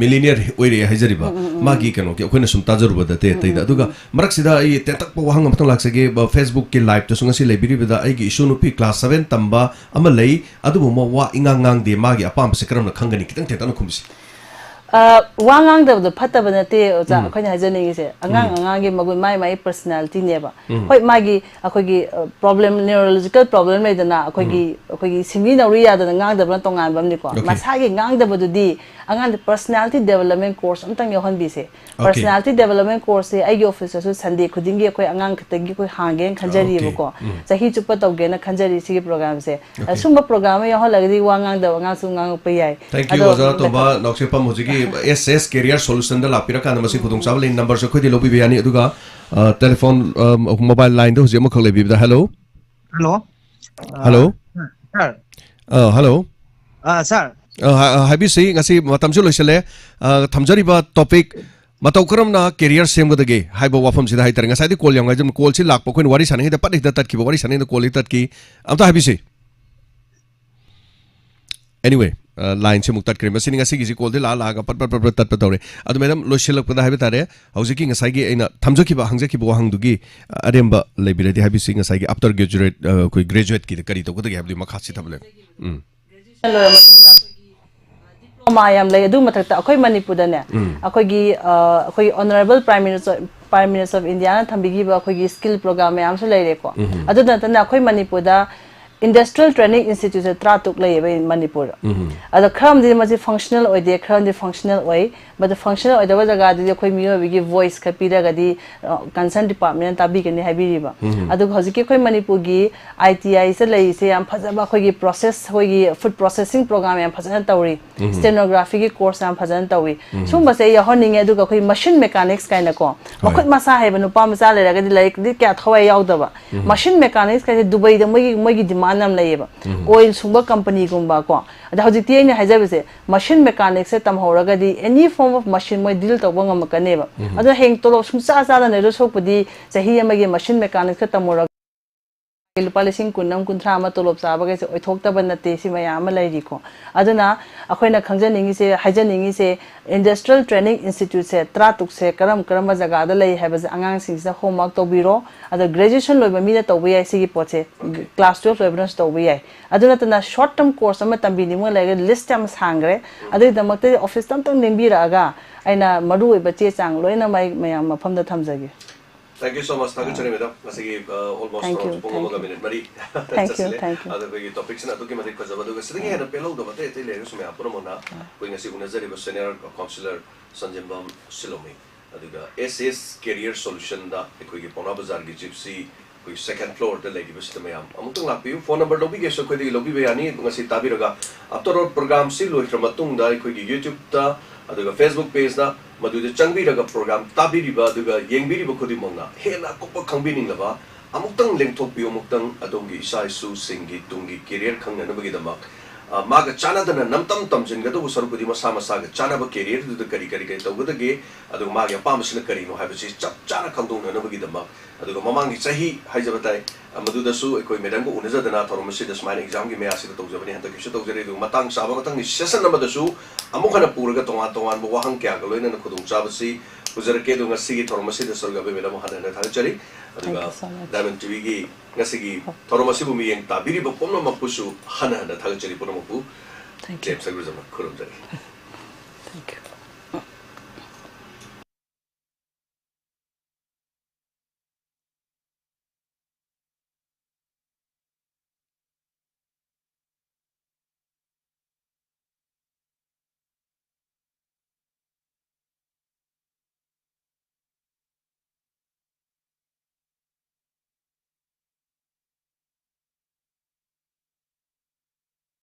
millionaire oire haijari ba ma gi kano ki akhoi na sum tajaru ba da te te da duga marak sida ai te tak po wahang matang lak sege Facebook ki live to sunga si lebiri ba da ai gi issue no pi class 7 tamba ama lei adu mo wa ingang de ma gi apam se karam na khangani kitang te tan khumsi wangang da phata bana te ja akhoi na hajani gi se angang gi magun mai personality ne ba hoi magi akhoi gi problem neurological problem me dana akhoi gi simi na ri ya da ngang da bana tongan bam ni ko masa gi ngang da bodu di angang personality development course amtang yo hon bi se personality development course se ai officer su sunday khuding gi akhoi angang khatagi koi hangen khanjari ba ko chahi chupa tawge na khanjari si program se sumba program yo hon lagdi wangang da wangang su ngang pa yai thank you oza to ba nokse pam hoji SS career solution da lapira kan masi khudung sabal in number so khodi lobi biani aduga telephone mobile line do je makhole bi da hello sir hello sir habi sei ngasi matam chu loisale thamjari ba topic matau karam na career sem gadage haiba wafam sida hai tar ngasai di call yang jam call si lak pa koin wari sani da pat da tat ki wari sani da call tat ki amta habi sei anyway line se muktat krim sini ngasi gi call de la ga pat tat tore adu madam lo shilak pada habi tare hauji ki ngasai gi aina thamjaki ba hangja ki bo hang du gi aremba lebira di habi sing ngasai gi after graduate koi graduate ki kari to ko de habi makha si table mayam lay adu mathakta akhoi manipur da ne akhoi honorable prime minister of India na thambigi ba akhoi skill program mayam su lay re ko adu na tan akhoi manipur da industrial training institute se tratuk lay ba in manipur adu kham di ma functional oi de kham di functional oi but the functional oi da jaga di akhoi miyo bi voice ka pi daga di concern department ta bi kani habi riba adu hoji ke akhoi manipur gi ITI se lay se am phajaba akhoi gi process hoi gi food processing program am phajana tawri stenography ki course am phajana tawi sumba se ya honinge adu akhoi machine mechanics kaina ko makhut masa hai banu pa masa le raga di like di kya thawai yaw daba machine mechanics ka Dubai da moi gi demand am layeba oil sumba company gumba ko ada hoji ti ne hajabe se machine mechanics se tam horaga di any form of machine moi deal to bangam kaneba ada heng tolo sum sa sa da ne ro sokpudi sahi amagi machine mechanics ka tamora lupa lising kunam kunthra ama tolop chaba ge oithokta ban nate si maya ama lairi ko aduna akhoina khangjaningi se hajaningi se industrial training institute se tratuk se karam jaga da lai haba angang sing se homework to biro ada graduation loiba mi da to bi se gi poche class 12 level to bi aduna tana short term course ama tambini mo lai list am sangre adu da makte office tam nimbi ra ga aina madu oi bache chang loina mai mayam mafam da thamjage. Thank you so much. Thank you, madam. Almost thank you. minute. Thank you. Other topics na tuki madi kaza badu kasi tingi hena pelo do bate te le sumya pura mona koi ngasi unazari ba senior counselor Sanjimbam Silomi aduga SS career solution da koi ki pona bazar gi gypsy koi second floor de legi basta mayam amutung lapi phone number lobi ge so koi di lobi be ani ngasi tabi raga after program si loi matung da koi ki YouTube da aduga Facebook page da madu de changbi raga program tabi riba aduga yengbi riba khodi mona hena kopa khangbi ning laba amuktan lengthok piyo muktan adongi isa isu singi tungi career khangna na bagi damak maga chana dana namtam tamjin ga do sarupudi masa masa ga chana ba career du kari to gudage adog maga pamasina kari no habi chap chana khangdong na bagi damak adog mamang chahi haijabatai amadu da su ekoi medam ko unaja dana thoromasi da smile exam gi me asida to jabani hanta kisu to jare du matang saba matang ni session number da su amukhana puraga tonga tongan bo wahang kya ga loina na khudung chabasi uzar ke do ngasi thoromasi da sorga be medam hana na thachari aduga Diamond TV gi ngasi gi thoromasi bu mi yang tabiri ba pomno mapusu hana na thachari pono mapu thank you. Thank you.